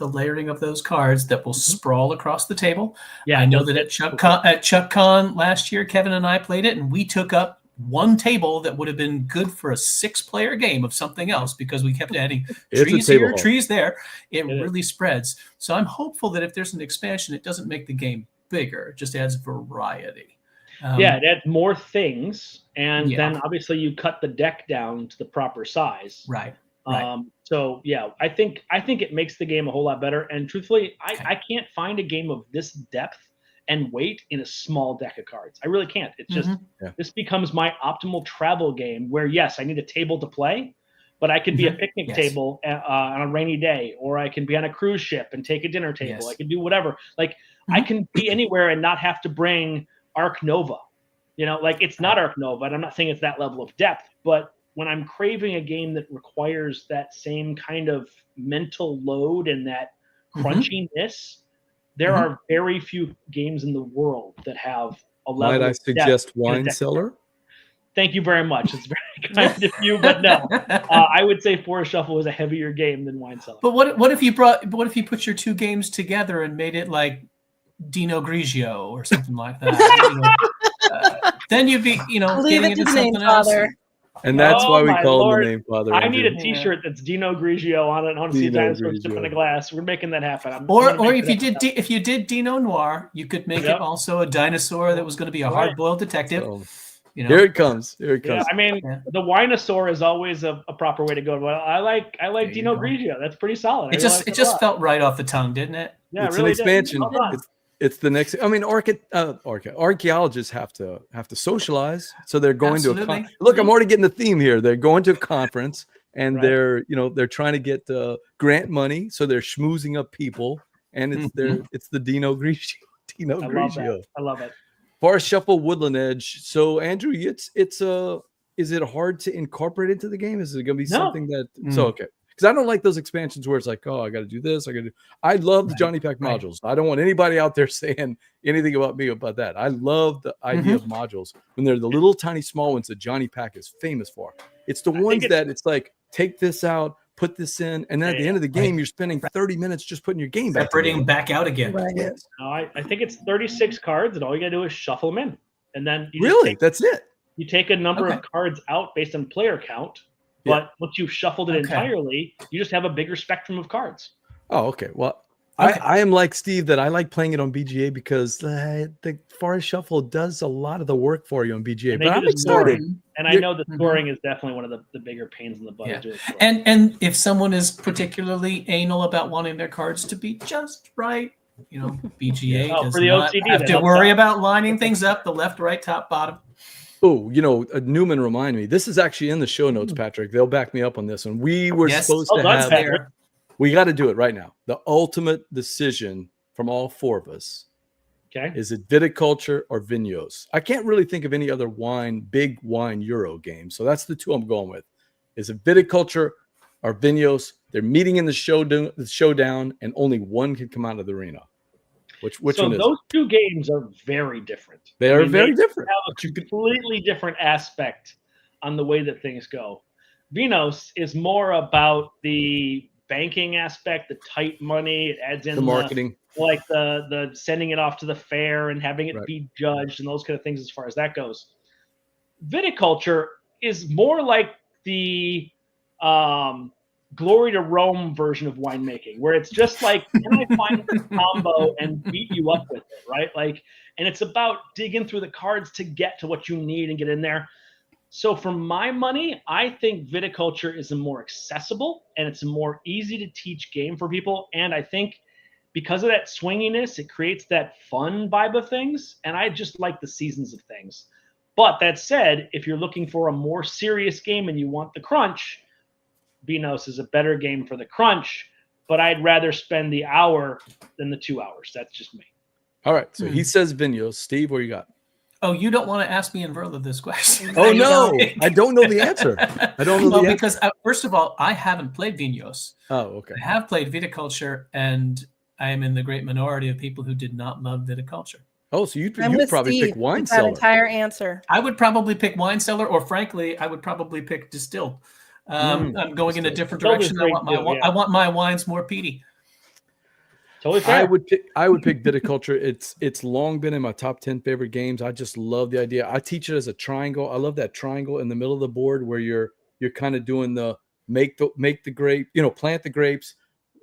layering of those cards that will sprawl across the table. Yeah, I know that at ChuckCon last year, Kevin and I played it, and we took up one table that would have been good for a 6-player game of something else, because we kept adding trees here, trees there. It really spreads. So I'm hopeful that if there's an expansion, it doesn't make the game bigger. It just adds variety. It adds more things, and then obviously you cut the deck down to the proper size. Right. So yeah, I think it makes the game a whole lot better. And truthfully, I can't find a game of this depth and weight in a small deck of cards. I really can't. It's just this becomes my optimal travel game, where yes, I need a table to play, but I could be a picnic table on a rainy day, or I can be on a cruise ship and take a dinner table. I can do whatever. Like I can be anywhere and not have to bring Arc Nova. Like it's not Arc Nova, and I'm not saying it's that level of depth, but when I'm craving a game that requires that same kind of mental load and that crunchiness, there are very few games in the world that have a level Might I of suggest depth and a Wine depth. Cellar? Thank you very much. It's very kind of you, but no. I would say Forest Shuffle was a heavier game than Wine Cellar. But what if you put your two games together and made it like Dino Grigio or something like that? Then you'd be, Leave getting it to into the something name, else. Father. And that's Oh why we my call Lord. him the name Father. I need a Andrew. T-shirt that's Dino Grigio on it. I want to see a Dino dinosaur sip in a Grigio. glass. We're making that happen. I'm Or gonna make if you did Dino Noir, you could make Yep. it also a dinosaur that was going to be a Right. hard-boiled detective. So, You know, here it comes. Here it Yeah, comes. I mean, Yeah. the Winosaur is always a proper way to go. But I like you Dino go. Grigio. That's pretty solid. it just felt right off the tongue, didn't it? Yeah, It's it really an expansion. Did. Well done. It's the next. I mean, archaeologists have to socialize, so they're going to Absolutely. look. I'm already getting the theme here. They're going to a conference, and Right. they're trying to get grant money, so they're schmoozing up people, and it's the Dino Grigio. Dino I love Grigio. that. I love it. Forest Shuffle, Woodland Edge. So Andrew, is it hard to incorporate into the game? Is it going to be No. something that so okay? Because I don't like those expansions where it's like, oh, I got to do this. I love the Johnny Pack right. modules. I don't want anybody out there saying anything about me about that. I love the idea of modules when they're the little tiny small ones that Johnny Pack is famous for. It's the ones that it's like, take this out, put this in, and then at the end of the game, you're spending 30 minutes just putting your game back Separating them together. back out again. Right. Yes. No, I think it's 36 cards, and all you got to do is shuffle them in, and then you Really? That's it. you take a number Okay. of cards out based on player count. But once you've shuffled it entirely, you just have a bigger spectrum of cards. Oh, okay. Well, Okay. I am like Steve that I like playing it on BGA because the Forest Shuffle does a lot of the work for you on BGA. And But they I'm do this more. excited. And I know the scoring is definitely one of the bigger pains in the butt. Yeah. of doing scoring. And if someone is particularly anal about wanting their cards to be just right, BGA Oh, does for the not OCD, have that to helps worry out. about lining things up, the left, right, top, bottom. Oh, Newman reminded me. This is actually in the show notes, Patrick. They'll back me up on this one. We were Yes. supposed Well to done, have. Patrick. We got to do it right now. The ultimate decision from all four of us Okay. is it Viticulture or Vinos? I can't really think of any other big wine Euro game. So that's the two I'm going with. Is it Viticulture or Vinos? They're meeting in the showdown, and only one can come out of the arena. Which so one is those it? two games are very different. They are very different. Have a completely different aspect on the way that things go. Vinos is more about the banking aspect, the tight money. It adds in The marketing. like the sending it off to the fair and having it Right. be judged and those kind of things as far as that goes. Viticulture is more like the Glory to Rome version of winemaking, where it's just like, can I find this combo and beat you up with it, right? Like, and it's about digging through the cards to get to what you need and get in there. So for my money, I think Viticulture is a more accessible and it's a more easy to teach game for people. And I think because of that swinginess, it creates that fun vibe of things. And I just like the seasons of things. But that said, if you're looking for a more serious game and you want the crunch, Vinos is a better game for the crunch, but I'd rather spend the hour than the 2 hours. That's just me. All right. So he says Vinos. Steve, what you got? Oh, you don't want to ask me and Verla this question. Oh, no. I don't know the answer. I don't know the answer. Because first of all, I haven't played Vinos. Oh, okay. I have played Viticulture, and I am in the great minority of people who did not love Viticulture. Oh, so you'd I'm with probably Steve pick Wine with that Cellar. entire answer. I would probably pick Wine Cellar, or frankly, I would probably pick Distilled. I'm going in a different Distilled is direction. great too, yeah. I want my wines more peaty. Totally fair. I would pick Viticulture. It's long been in my top 10 favorite games. I just love the idea. I teach it as a triangle. I love that triangle in the middle of the board where you're kind of doing the make the grape, plant the grapes,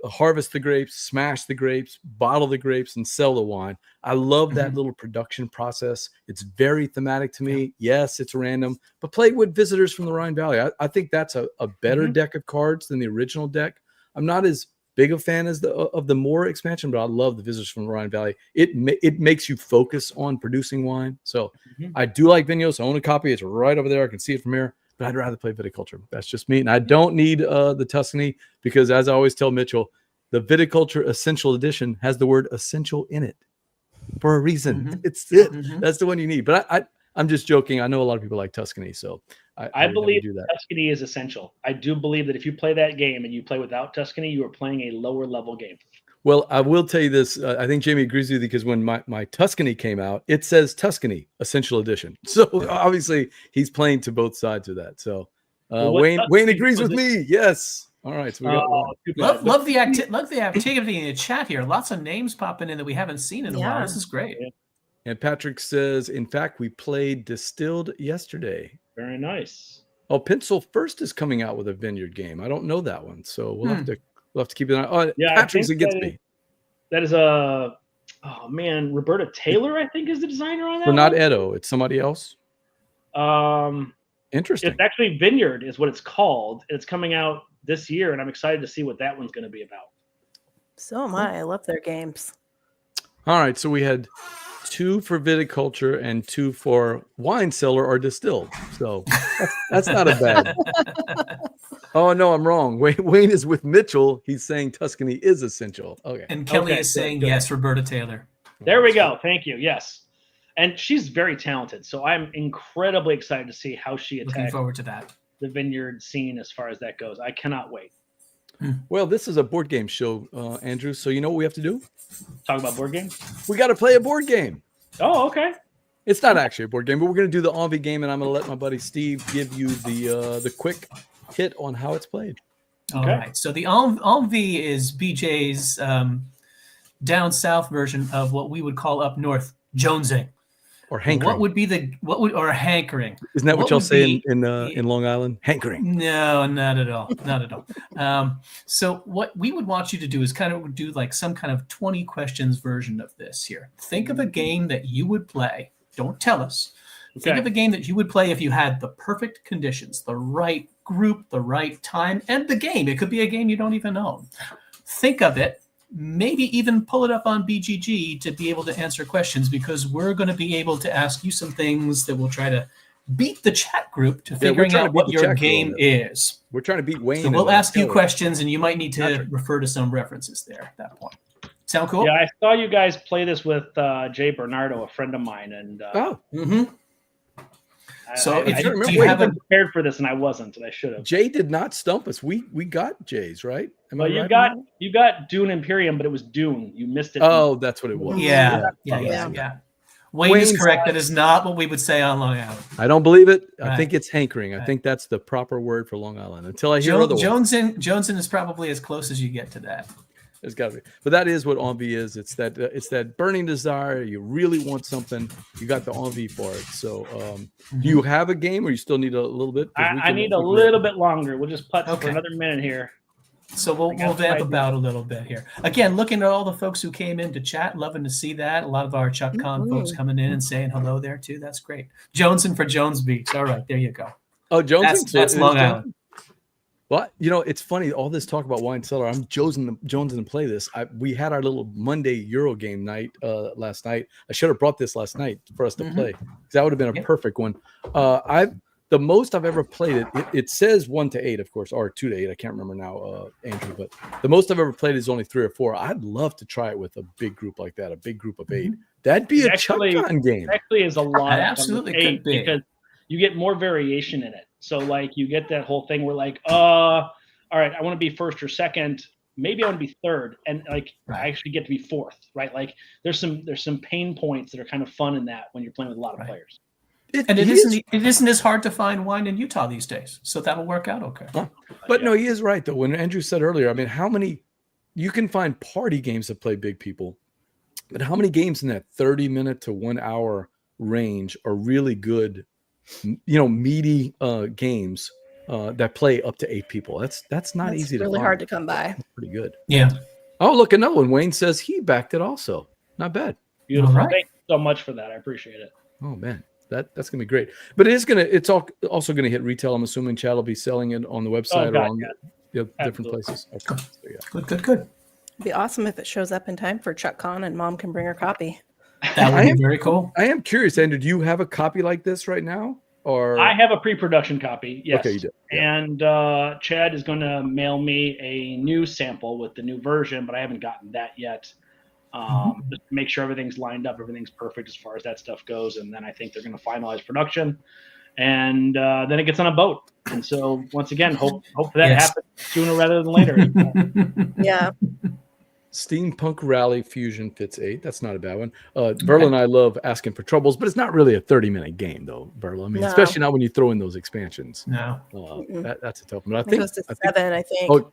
harvest the grapes, smash the grapes, bottle the grapes, and sell the wine. I love that little production process. It's very thematic to me. Yes, it's random, but play with Visitors from the Rhine Valley. I think that's a better deck of cards than the original deck. I'm not as big a fan as of the more expansion, but I love the Visitors from the Rhine Valley. It makes you focus on producing wine. So I do like Vinos. I own a copy. It's right over there. I can see it from here. But I'd rather play Viticulture. That's just me. And I don't need the Tuscany because, as I always tell Mitchell, the Viticulture Essential Edition has the word essential in it for a reason. It's it. That's the one you need. But I'm just joking. I know a lot of people like Tuscany, so I would believe never do that. Tuscany is essential. I do believe that if you play that game and you play without Tuscany, you are playing a lower level game. Well, I will tell you this. I think Jamie agrees with you because when my Tuscany came out, it says Tuscany Essential Edition. So obviously he's playing to both sides of that. So Wayne agrees with me. Yes. All right. So we got one. Love the activity in the chat here. Lots of names popping in that we haven't seen in a while. This is great. And Patrick says, in fact, we played Distilled yesterday. Very nice. Oh, Pencil First is coming out with a Vineyard game. I don't know that one, so we'll have to keep an eye. Oh, yeah, Patrick's against me. That is Roberta Taylor, I think, is the designer on that. But not Edo. It's somebody else. Interesting. It's actually Vineyard is what it's called. It's coming out this year, and I'm excited to see what that one's going to be about. So am I. I love their games. All right, so we had 2 for viticulture and 2 for wine cellar or distilled. So that's not a bad. Oh no, I'm wrong. Wayne is with Mitchell. He's saying Tuscany is essential. Okay. And Kelly is saying yes, Roberta Taylor. There we go. Thank you. Yes. And she's very talented. So I'm incredibly excited to see how she attacks. Looking forward to that. The Vineyard scene as far as that goes. I cannot wait. Well, this is a board game show, Andrew. So you know what we have to do? Talk about board games? We got to play a board game. Oh, okay. It's not actually a board game, but we're going to do the Envie game, and I'm going to let my buddy Steve give you the quick hit on how it's played. All right. So the Envie is BJ's down south version of what we would call up north jonesing. Or hankering. Or hankering? Isn't that what y'all say in Long Island? Hankering. No, not at all. Not at all. So what we would want you to do is kind of do like some kind of 20 questions version of this here. Think of a game that you would play. Don't tell us. Think of a game that you would play if you had the perfect conditions, the right group, the right time, and the game. It could be a game you don't even own. Think of it. Maybe even pull it up on BGG to be able to answer questions, because we're going to be able to ask you some things that will try to beat the chat group to figuring out what your game is. We're trying to beat Wayne. So we'll ask you questions, and you might need to refer to some references there at that point. Sound cool? Yeah, I saw you guys play this with Jay Bernardo, a friend of mine, and So I haven't prepared for this, and I wasn't, and I should have. Jay did not stump us. We got Jay's, right? Well, you got Dune Imperium, but it was Dune. You missed it. Oh, that's what it was. Yeah. Wayne is correct. That is not what we would say on Long Island. I don't believe it. I think it's hankering. I think that's the proper word for Long Island. Until I hear otherwise. Joneson is probably as close as you get to that. It's got to be. But that is what Envie is. It's that burning desire. You really want something. You got the Envie for it. So do you have a game, or you still need a little bit? I need a little bit longer. We'll just putz for another minute here. So we'll vamp about a little bit here. Again, looking at all the folks who came in to chat, loving to see that. A lot of our Chuck Con folks coming in and saying hello there too. That's great. Joneson for Jones Beach. All right, there you go. Oh, Joneson. That's Long Island. Well, it's funny, all this talk about Wine Cellar. I'm jonesing to play this. We had our little Monday Euro game night last night. I should have brought this last night for us to play, because that would have been a perfect one. The most I've ever played it says 1 to 8, of course, or 2 to 8. I can't remember now, Andrew, but the most I've ever played is only 3 or 4. I'd love to try it with a big group like that, a big group of 8. That'd be a Chuck Con game. Actually, is a lot. Absolutely could be, because you get more variation in it. So like you get that whole thing where like, all right, I want to be first or second. Maybe I want to be third, and like I actually get to be fourth, right? Like there's some pain points that are kind of fun in that when you're playing with a lot of players. It isn't as hard to find wine in Utah these days, so that'll work out okay. But no, he is right though. When Andrew said earlier, I mean, how many you can find party games that play big people, but how many games in that 30-minute to 1 hour range are really good? Meaty games that play up to 8 people. That's not easy to find. Really hard to come by. That's pretty good. Yeah. Oh, look, another one. Wayne says he backed it also. Not bad. Beautiful. Right. Thank you so much for that. I appreciate it. Oh man, that's gonna be great. But it's also gonna hit retail. I'm assuming Chad will be selling it on the website or on different places. Okay. So, yeah. Good. It'd be awesome if it shows up in time for Chuck Con and Mom can bring her copy. That would be very cool. I am curious, Andrew, do you have a copy like this right now? Or I have a pre-production copy, yes. Okay, you do. Yeah. And Chad is going to mail me a new sample with the new version, but I haven't gotten that yet. just to make sure everything's lined up, everything's perfect as far as that stuff goes. And then I think they're going to finalize production, and then it gets on a boat. And so once again, hope that happens sooner rather than later. Yeah. Steampunk Rally Fusion Fits 8. That's not a bad one. Verla and I love asking for troubles, but it's not really a 30-minute game, though, Verla. I mean, especially not when you throw in those expansions. No. That's a tough one. I It think goes to 7, I think. Oh,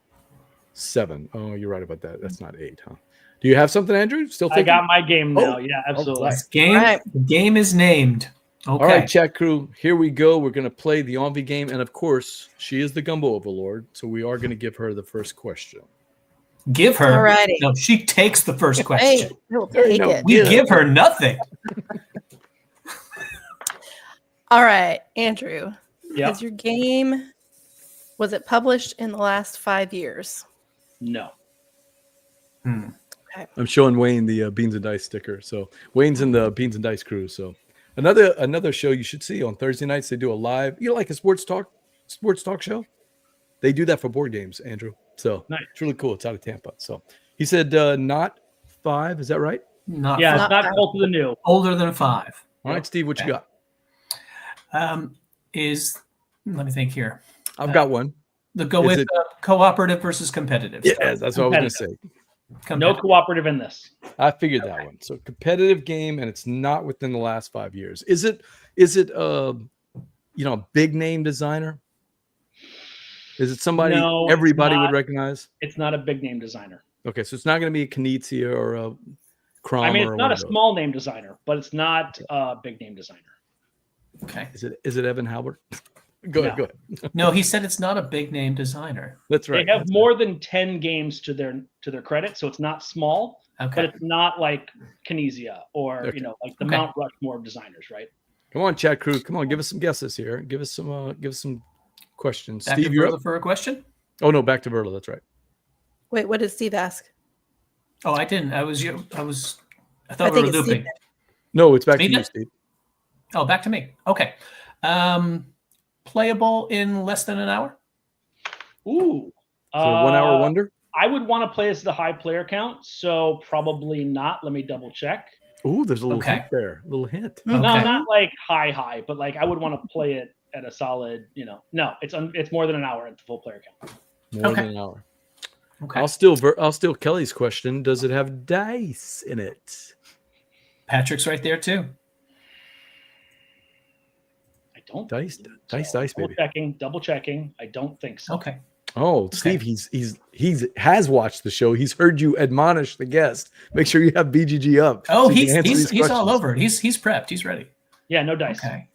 7. Oh, you're right about that. That's not 8, huh? Do you have something, Andrew? Still thinking? I got my game now. Yeah, absolutely. Game is named. Okay. All right, chat crew, here we go. We're going to play the Envy game. And, of course, she is the Gumbo Overlord, so we are going to give her the first question. Give her. Alrighty. No, she takes the first question. Hey, we'll take it. We give her nothing. All right, Andrew. Yeah. Has your game, was it published in the last 5 years? No. Okay. I'm showing Wayne the Beans and Dice sticker. So Wayne's in the Beans and Dice crew. So another show you should see on Thursday nights. They do a live, like a sports talk show. They do that for board games, Andrew. So nice. It's really cool. It's out of Tampa. So he said not 5. Is that right? It's not Cult of the New. Older than 5. All right, Steve, what you got? Let me think here. I've got one. With cooperative versus competitive. Yes, that's what I was going to say. No cooperative in this. I figured that one. So competitive game, and it's not within the last 5 years. Is it a big name designer? Is it somebody everybody would recognize? It's not a big name designer. Okay, so it's not going to be a Knizia or a Crommer. I mean, it's not a small name designer, but it's not a big name designer. Okay. Is it Evan Halbert? Go ahead. No, he said it's not a big name designer. That's right. They have more than 10 games to their credit, so it's not small, but it's not like Knizia or like the Mount Rushmore of designers, right? Come on, chat crew. Come on, give us some guesses here. Give us some questions. Back Steve, to you're Verla up for a question? Oh no, back to Verla. That's right. Wait, what did Steve ask? Oh, I didn't. I thought we were looping. No, it's back to you, Steve. Oh, back to me. Okay. Playable in less than an hour? Ooh. So 1 hour wonder? I would want to play as the high player count, so probably not. Let me double check. Ooh, there's a little hint there. A little hint. No, not like high, but like I would want to play it at a solid, no, it's more than an hour at the full player count. More than an hour. Okay. I'll steal Kelly's question. Does it have dice in it? Patrick's right there too. I don't. Dice, baby. Double checking. I don't think so. Okay. Oh, Steve, he's has watched the show. He's heard you admonish the guest. Make sure you have BGG up. Oh, he's all over it. He's prepped. He's ready. Yeah, no dice. Okay.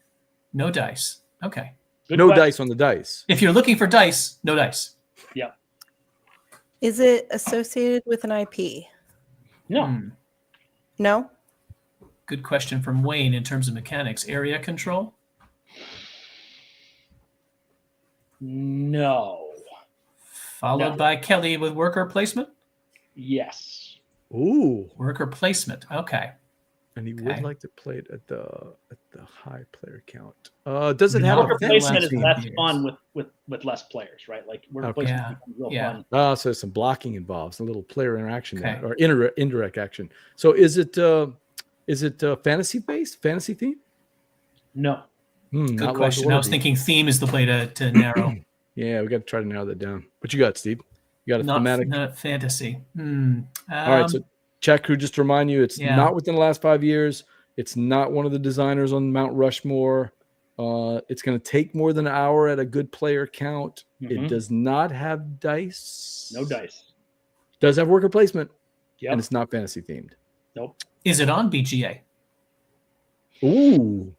No dice. Okay. Good no question. dice on the dice. If you're looking for dice, no dice. Yep. Is it associated with an IP? No. No? Good question from Wayne in terms of mechanics. Area control? No. Followed by Kelly with worker placement? Yes. Ooh. Worker placement. Okay. And he would like to play it at the high player count. Does it have worker a placement is less fun with less players, right? Like worker placement is real fun. Oh, so there's some blocking involved, a little player interaction or indirect action. So is it fantasy based, fantasy theme? No. Good question. I was thinking theme is the way to narrow. Yeah, we got to try to narrow that down. What you got, Steve? You got a thematic? Not fantasy. All right, so chat crew, just to remind you, it's not within the last 5 years. It's not one of the designers on Mount Rushmore. It's going to take more than an hour at a good player count. It does not have dice. No dice. It does have worker placement. Yep. And it's not fantasy themed. Nope. Is it on BGA? Ooh.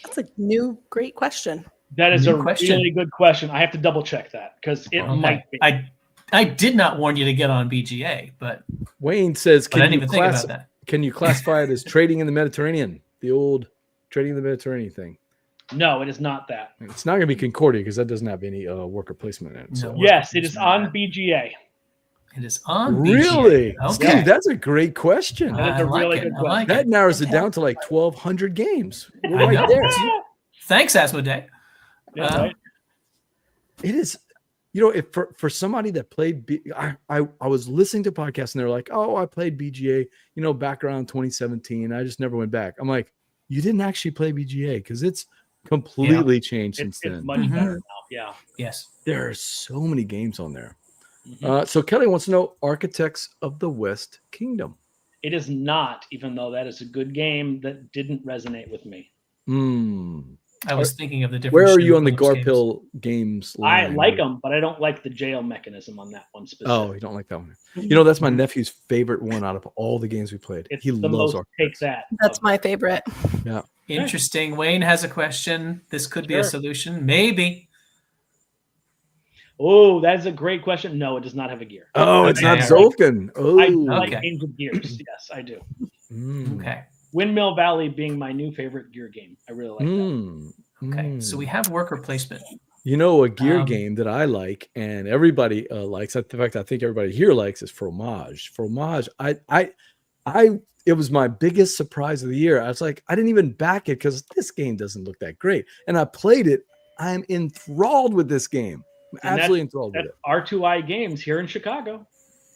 That's a new great question. That is a really good question. I have to double check that because it might be. I did not warn you to get on BGA, but Wayne says, I didn't even think about that. Can you classify it as trading in the Mediterranean? The old trading in the Mediterranean thing. No, it is not that. It's not going to be Concordia because that doesn't have any worker placement in it. So. Yes, it is on BGA. It is on BGA. Really? Okay. Steve, that's a great question. That is a really good question. That narrows it down to like 1,200 games. We're right there. Thanks, Asmodee. Yeah, right. It is. you know, if for somebody that played, I was listening to podcasts and they're like, oh, I played BGA, you know, back around 2017. I just never went back. I'm like, you didn't actually play BGA because it's completely changed since It's then. much better now. Yeah. Yes. There are so many games on there. Mhm. So Kelly wants to know Architects of the West Kingdom. It is not, even though that is a good game that didn't resonate with me. I was thinking of the different. Where are you on the Sherlock Holmes Garphill games line? I like them, but I don't like the jail mechanism on that one specifically. Oh, you don't like that one. You know, that's my nephew's favorite one out of all the games we played. It's He the loves most Architects. take that. That's my favorite. Yeah. Interesting. Wayne has a question. This could be a Sure. solution. Maybe. Oh, that's a great question. No, it does not have a gear. Oh, it's not Okay. Zolkin. I Oh, like Okay. games with gears. Yes, I do. Okay. Windmill Valley being my new favorite gear game. I really like that. Okay. So we have worker placement. You know, a gear Um, game that I like and everybody likes. In fact, I think everybody here likes is Fromage. Fromage. It was my biggest surprise of the year. I was like, I didn't even back it because this game doesn't look that great. And I played it. I'm enthralled with this game. I'm And absolutely enthralled with That's it. R2I Games here in Chicago.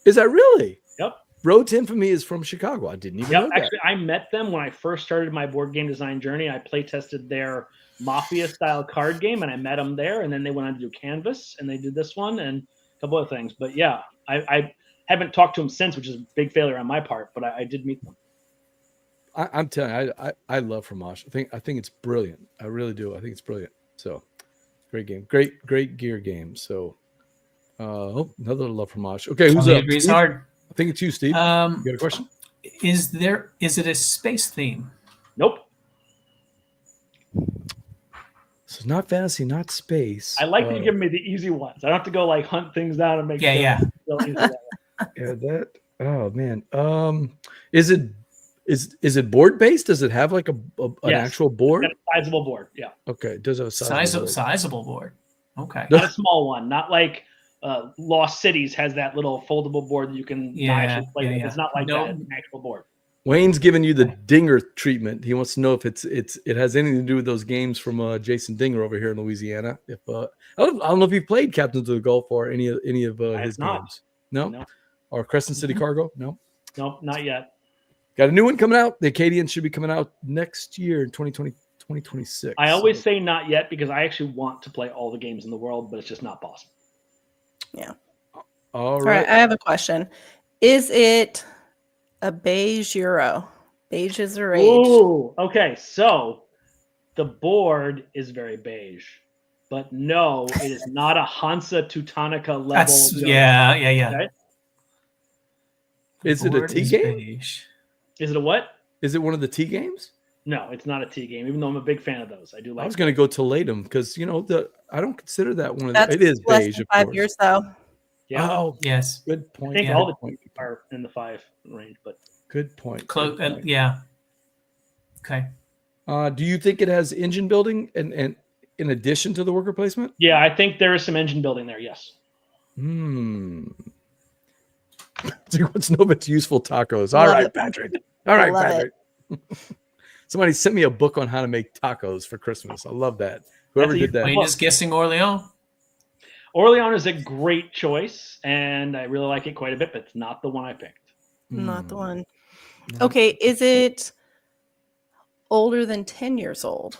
Is that really? Yep. Road to Infamy is from Chicago. I didn't even know Yep. that. Actually, I met them when I first started my board game design journey. I play tested their Mafia style card game, and I met them there. And then they went on to do Canvas, and they did this one and a couple of things. But yeah, I haven't talked to them since, which is a big failure on my part. But I did meet them. I'm telling you, I love Fromage. I think it's brilliant. I really do. I think it's brilliant. So great game. Great gear game. So another love Fromage. Okay, who's Kelly up? agrees Steve? hard. I think it's you, Steve. You got a question? Is it a space theme? Nope. So not fantasy, not space. I like that you give me the easy ones. I don't have to go like hunt things down and make Yeah. feel easy that way. Yeah, that. Oh man. Is it board based? Does it have like an Yes. actual board? Got a sizable board. Yeah. Okay, it does have a sizable board. Sizable board. Okay. Not a small one. Not like Lost Cities has that little foldable board that you can actually play with. It's not like that. It's an actual board. Wayne's giving you the Dinger treatment. He wants to know if it has anything to do with those games from Jason Dinger over here in Louisiana. If I don't know if you played Captains of the Gulf or any of his not. games. No? No. Or Crescent City Cargo? No. Nope, not yet. Got a new one coming out. The Acadians should be coming out next year in 2026. I always say not yet because I actually want to play all the games in the world, but it's just not possible. Yeah. All right. right. I have a question. Is it a beige Euro? Beige is a rage. Ooh, okay. So the board is very beige, but no, it is not a Hansa Teutonica level. That's Euro. yeah. Okay? Is it a Board T is game? beige. Is it a what? Is it one of the T games? No, it's not a T game, even though I'm a big fan of those. I do like I was going to go to Latham because I don't consider that one of the. That's It is less beige, than of 5 course. years though. Yeah. Oh, Yes. good I point. think Good all the point. are in the 5 range, but Good point. Close. Good point. Yeah. Okay. Do you think it has engine building and in addition to the worker placement? yeah, I think there is some engine building there. Yes. He wants to know if it's useful tacos. All Love right, it. Patrick. All right, Love Patrick. Somebody sent me a book on how to make tacos for Christmas. I love that. Whoever That's did that. Wayne is guessing Orleans. Orleans is a great choice, and I really like it quite a bit, but it's not the one I picked. Not the one. No. Okay. Is it older than 10 years old?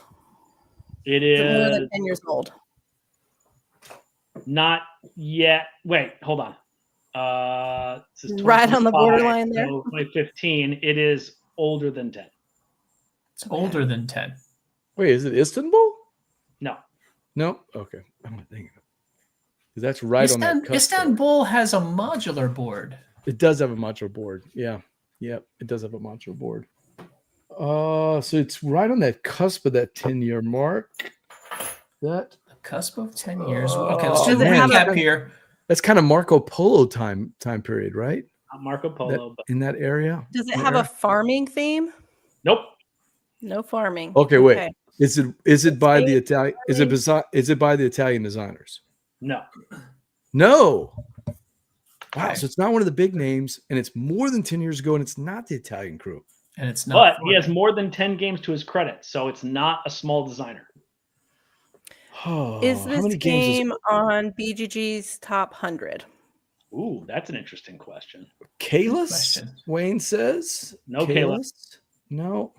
It Is it more is than 10 years old? not yet. Wait, hold on. This is Right on the 2025, borderline there. So 2015. It is older than 10. It's older than 10. Wait, is it Istanbul? No. No. Okay. I'm not thinking. Because that's right on that cusp. Istanbul has a modular board. It does have a modular board. Yeah. Yep. It does have a modular board. So it's right on that cusp of that 10-year mark. That The cusp of 10 years. Okay, let's Oh, do the man. recap here. that's kind of Marco Polo time period, right? Not Marco Polo, but In that area. Does it have a farming theme? nope. No farming. Okay, wait. Is it by the Italian? Is it by the Italian designers? No. No. Wow. Okay. So it's not one of the big names, and it's more than 10 years ago, and it's not the Italian crew. And it's not. But he has more than 10 games to his credit, so it's not a small designer. Oh, Is how this many games is game on BGG's top 100? Ooh, that's an interesting question. Kalis? question. Wayne says. No Kalis. No.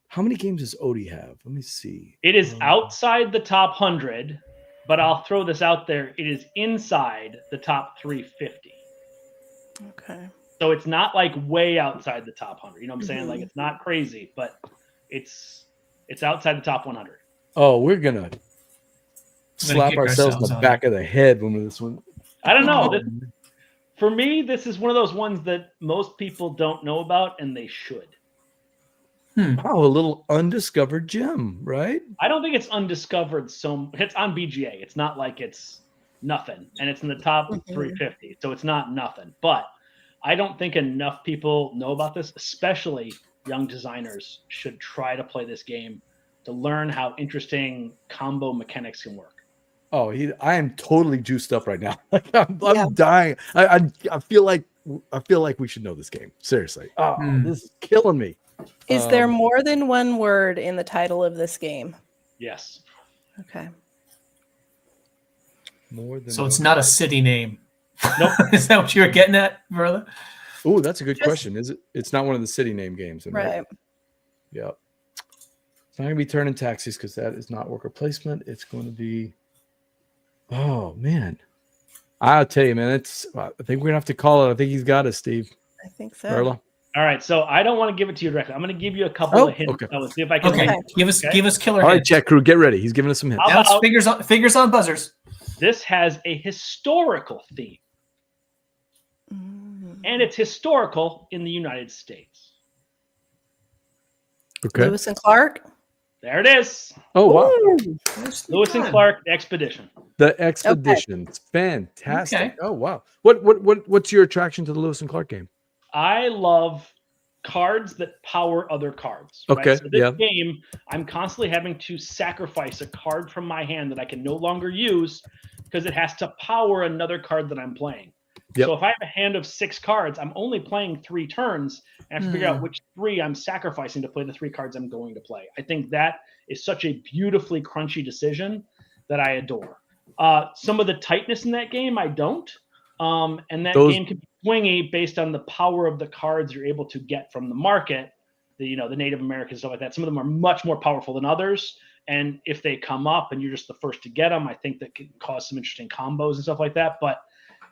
How many games does Odie have? Let me see. It is outside the top 100, but I'll throw this out there. It is inside the top 350. Okay. So it's not like way outside the top 100. You know what I'm saying? Like it's not crazy, but it's outside the top 100. Oh, we're gonna slap kick ourselves in ourselves the on back of the head when this one. I don't know. Oh, For me, this is one of those ones that most people don't know about, and they should. Oh, a little undiscovered gem, right? I don't think it's undiscovered. It's on BGA. It's not like it's nothing, and it's in the top 350, so it's not nothing. But I don't think enough people know about this, especially young designers should try to play this game to learn how interesting combo mechanics can work. Oh, I am totally juiced up right now. I'm dying. I feel like we should know this game. Seriously. Oh, this is killing me. Is there more than one word in the title of this game? Yes. Okay. More than So it's not a city name. Nope. Is that what you were getting at, Verla? Oh, that's a good question. Is it? It's not one of the city name games, right? Yep. It's not going to be turning taxis because that is not worker placement. It's going to be. Oh man, I'll tell you, man. I think we're gonna have to call it. I think he's got us, Steve. I think so. Verla. All right, so I don't want to give it to you directly. I'm going to give you a couple of hints. Okay. Let's see if I can. Okay, give us killer. All right, hints. chat crew, get ready. He's giving us some hints. Now it's fingers on buzzers. This has a historical theme, and it's historical in the United States. Okay. Lewis and Clark. There it is. Oh wow. Lewis and Clark, The Expedition. The Expedition. It's fantastic. Okay. Oh wow. What's your attraction to the Lewis and Clark game? I love cards that power other cards. Okay. Right? So this game, I'm constantly having to sacrifice a card from my hand that I can no longer use because it has to power another card that I'm playing. Yep. So if I have a hand of 6 cards, I'm only playing 3 turns. I have to figure out which 3 I'm sacrificing to play the 3 cards I'm going to play. I think that is such a beautifully crunchy decision that I adore. Some of the tightness in that game, I don't. And that game can be swingy based on the power of the cards you're able to get from the market. The Native Americans, stuff like that. Some of them are much more powerful than others. And if they come up and you're just the first to get them, I think that can cause some interesting combos and stuff like that. But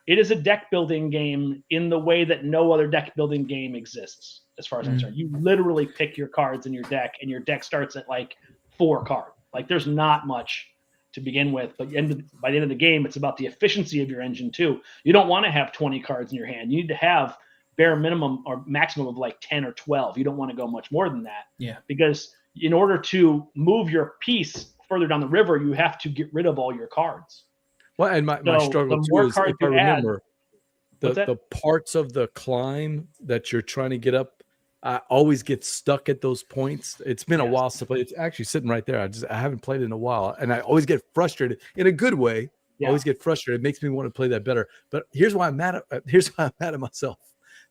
it is a deck building game in the way that no other deck building game exists, as far as I'm concerned. You literally pick your cards in your deck, and your deck starts at like 4 cards. Like there's not much to begin with, but by the end of the game, it's about the efficiency of your engine too. You don't want to have 20 cards in your hand. You need to have bare minimum or maximum of like 10 or 12. You don't want to go much more than that. Yeah. Because in order to move your piece further down the river, you have to get rid of all your cards. Well, and my struggle too is, if I remember, the parts of the climb that you're trying to get up, I always get stuck at those points. It's been a while since I played. It's actually sitting right there. I haven't played it in a while, and I always get frustrated in a good way. I always get frustrated. It makes me want to play that better. But here's why I'm mad at myself.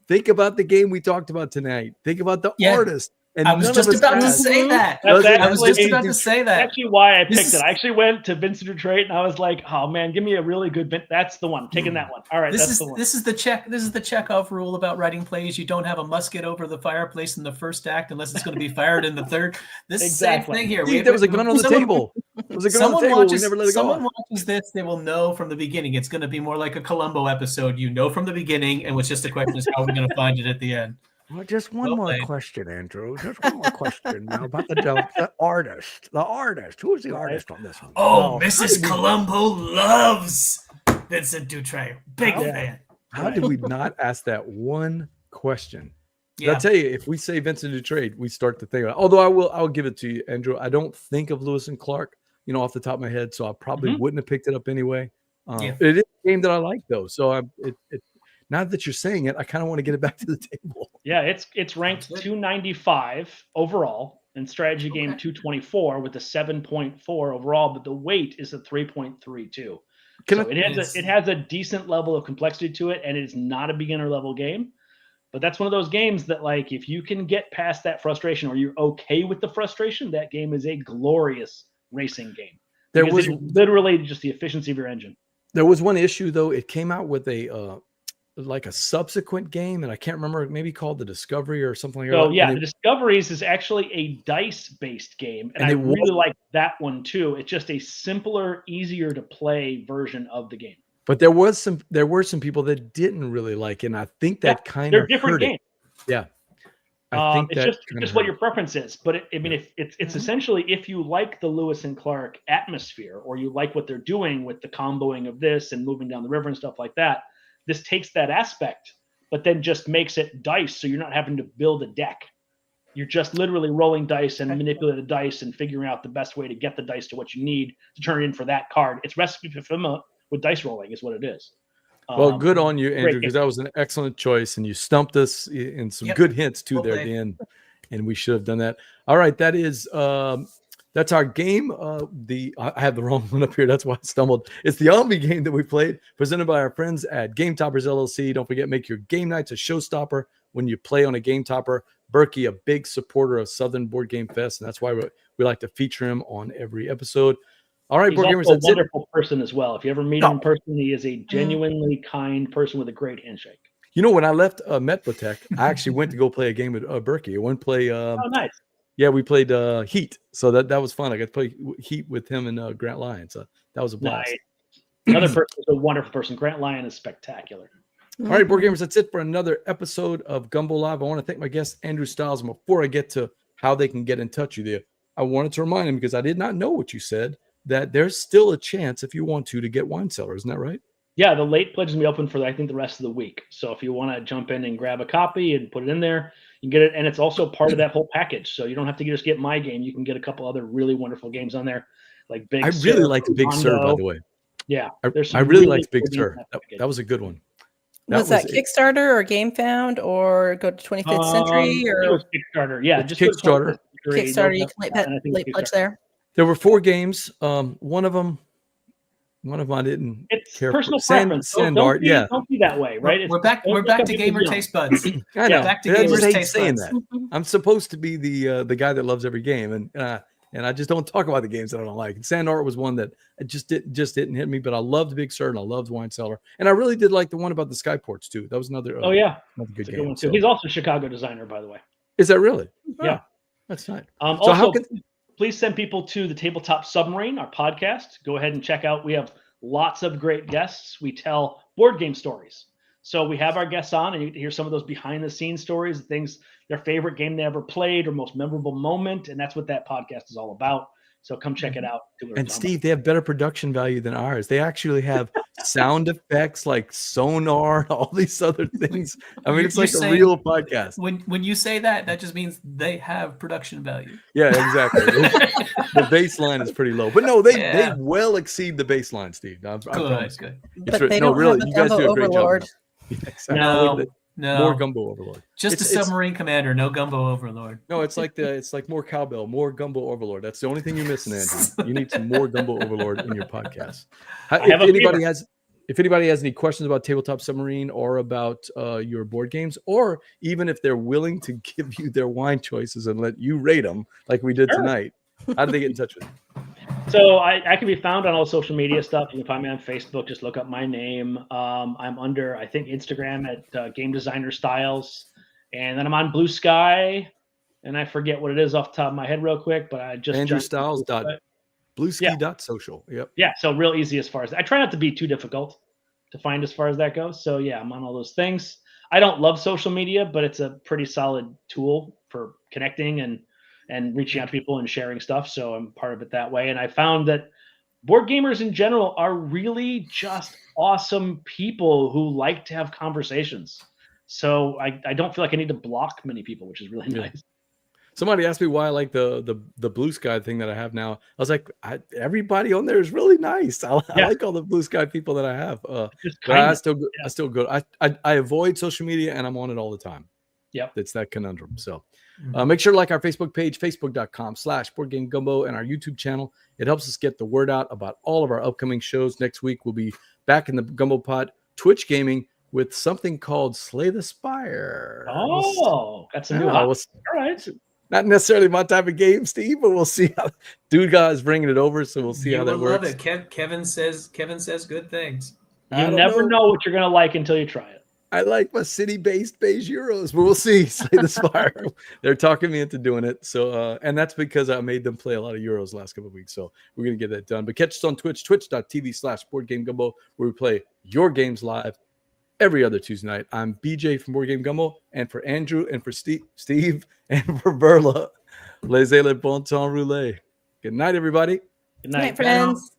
Think about the game we talked about tonight. Think about the artist. And I was just about to say that. That's actually why I picked it. I actually went to Vincent Dutrait and I was like, oh man, give me a really good that's the one. I'm taking that one. All right, that's the one. This is the Chekhov rule about writing plays. You don't have a musket over the fireplace in the first act unless it's going to be fired in the third. This is the same thing here. There was a gun on the table. There was a gun on the table. We never let it go. Someone watches this, they will know from the beginning. It's going to be more like a Columbo episode. You know from the beginning, and it's just a question is how we're going to find it at the end. Well, just one more question, Andrew. Just one more question now about the artist. The artist. Who is the artist on this one? Oh, Mrs. Columbo loves Vincent Dutrait. Big fan. How did we not ask that one question? Yeah. I'll tell you, if we say Vincent Dutrait, we start to think about it. Although I'll give it to you, Andrew. I don't think of Lewis and Clark, off the top of my head, so I probably wouldn't have picked it up anyway. It is a game that I like, though. So now that you're saying it, I kind of want to get it back to the table. Yeah, it's ranked 295 overall and strategy game 224 with a 7.4 overall, but the weight is a 3.32. It has a decent level of complexity to it, and it is not a beginner level game. But that's one of those games that, like, if you can get past that frustration or you're okay with the frustration, that game is a glorious racing game. There Because was it's literally just the efficiency of your engine. There was one issue though. It came out with a like a subsequent game, and I can't remember, maybe called the Discovery or something like that. So yeah, And the Discoveries is actually a dice-based game, and And I it really was- like that one too. It's just a simpler, easier to play version of the game. But there were some people that didn't really like it, and I think that kind They're of different hurt it. games. Yeah. I think It's that just kinda just what hurt your preference is. But I mean, if it's essentially if you like the Lewis and Clark atmosphere, or you like what they're doing with the comboing of this and moving down the river and stuff like that, this takes that aspect, but then just makes it dice, so you're not having to build a deck. You're just literally rolling dice and manipulating the dice and figuring out the best way to get the dice to what you need to turn it in for that card. It's recipe fulfillment with dice rolling is what it is. Well, good on you, Andrew, great because that was an excellent choice, and you stumped us in some good hints too there at the end, and we should have done that. All right, that is that's our game. I have the wrong one up here. That's why I stumbled. It's the Omni game that we played, presented by our friends at Game Toppers LLC. Don't forget, make your game nights a showstopper when you play on a Game Topper. Berkey, a big supporter of Southern Board Game Fest, and that's why we like to feature him on every episode. All right, He's Board also Gamers, a wonderful person as well. If you ever meet him in No. person, he is a genuinely kind person with a great handshake. You know, when I left Metlatech, I actually went to go play a game with Berkey. I went to play. Oh, nice. Yeah, we played Heat, so that was fun. I got to play Heat with him and Grant Lyon, so that was a blast. Nice. Another person is a wonderful person. Grant Lyon is spectacular. All right, Board Gamers, that's it for another episode of Gumbo Live. I want to thank my guest, Andrew Stiles. And before I get to how they can get in touch with you, I wanted to remind him, because I did not know what you said, that there's still a chance, if you want to get Wine Cellar. Isn't that right? Yeah, the late pledge is going to be open for, I think, the rest of the week. So if you want to jump in and grab a copy and put it in there, you can get it. And it's also part of that whole package. So you don't have to just get my game. You can get a couple other really wonderful games on there, like Big I Sur, really liked Big Sur, by Gumbo. the way. Yeah. I really liked Big cool games Sur. in that package. That was a good one. Was that Kickstarter or GameFound or go to 25th Century It or was Kickstarter. Yeah, It's just go to Kickstarter. 25th Century. Kickstarter? You can And I think late pledge Kickstarter. there. There were 4 games. One of them I didn't It's care personal for. preference. Don't Sandart, be, yeah. don't be that way, right? We're back to gamer taste buds. I know. Back to I just gamers' hate taste saying buds. that. I'm supposed to be the guy that loves every game, and I just don't talk about the games that I don't like. And Sandart was one that just didn't hit me, but I loved Big Sur and I loved Wine Cellar, and I really did like the one about the Skyports too. That was another Oh yeah, another good it's a game. good one too. So- He's also a Chicago designer, by the way. Is that really? Yeah. That's nice. So Also, how can please send people to the Tabletop Submarine, our podcast. Go ahead and check out. We have lots of great guests. We tell board game stories. So we have our guests on, and you get to hear some of those behind-the-scenes stories, things, their favorite game they ever played or most memorable moment, and that's what that podcast is all about. So come check it out. And Steve, they have better production value than ours. They actually have sound effects like sonar and all these other things. I mean, it's You're like a saying- real podcast. When you say that, that just means they have production value. Yeah, exactly. The baseline is pretty low, but no, they Yeah. well exceed the baseline, Steve. I promise. Good. It's But they no, don't really, have a you guys Gumbo do a great Overlord. job. Yeah, exactly. No, More no. Gumbo Overlord. Just a submarine commander, no Gumbo Overlord. No, it's like more cowbell, more Gumbo Overlord. That's the only thing you're missing, Andrew. You need some more Gumbo Overlord in your podcast. If anybody has any questions about Tabletop Submarine or about your board games, or even if they're willing to give you their wine choices and let you rate them like we did tonight, how do they get in touch with you? So I can be found on all social media stuff. You can find me on Facebook. Just look up my name. I'm under, I think, Instagram at Game Designer Styles. And then I'm on Blue Sky. And I forget what it is off the top of my head real quick, but I just Andrew jumped- Stiles blueski.social. Yep. Yeah, so real easy as far as I try not to be too difficult to find as far as that goes. So yeah, I'm on all those things. I don't love social media, but it's a pretty solid tool for connecting and reaching out to people and sharing stuff. So I'm part of it that way. And I found that board gamers in general are really just awesome people who like to have conversations. So I don't feel like I need to block many people, which is really nice. Somebody asked me why I like the Blue Sky thing that I have now. I was like, everybody on there is really nice. I like all the Blue Sky people that I have. But I still go. I avoid social media and I'm on it all the time. Yep. It's that conundrum. So make sure to like our Facebook page, facebook.com/BoardGameGumbo, and our YouTube channel. It helps us get the word out about all of our upcoming shows. Next week, we'll be back in the Gumbo Pot Twitch gaming with something called Slay the Spire. Oh, that's a new all right. Not necessarily my type of game, Steve, but we'll see how dude guys bringing it over. So we'll see You how that will love works. it. Kevin says good things. I You don't never know. know what you're gonna like until you try it. I like my city-based beige Euros, but we'll see. Slay the Spire. They're talking me into doing it. So, and that's because I made them play a lot of Euros the last couple of weeks. So we're going to get that done. But catch us on Twitch, twitch.tv/BoardGameGumbo, where we play your games live every other Tuesday night. I'm BJ from Board Game Gumbo, and for Andrew, and for Steve, and for Berla, Laissez le bon temps rouler. Good night, everybody. Good Good night, night. friends.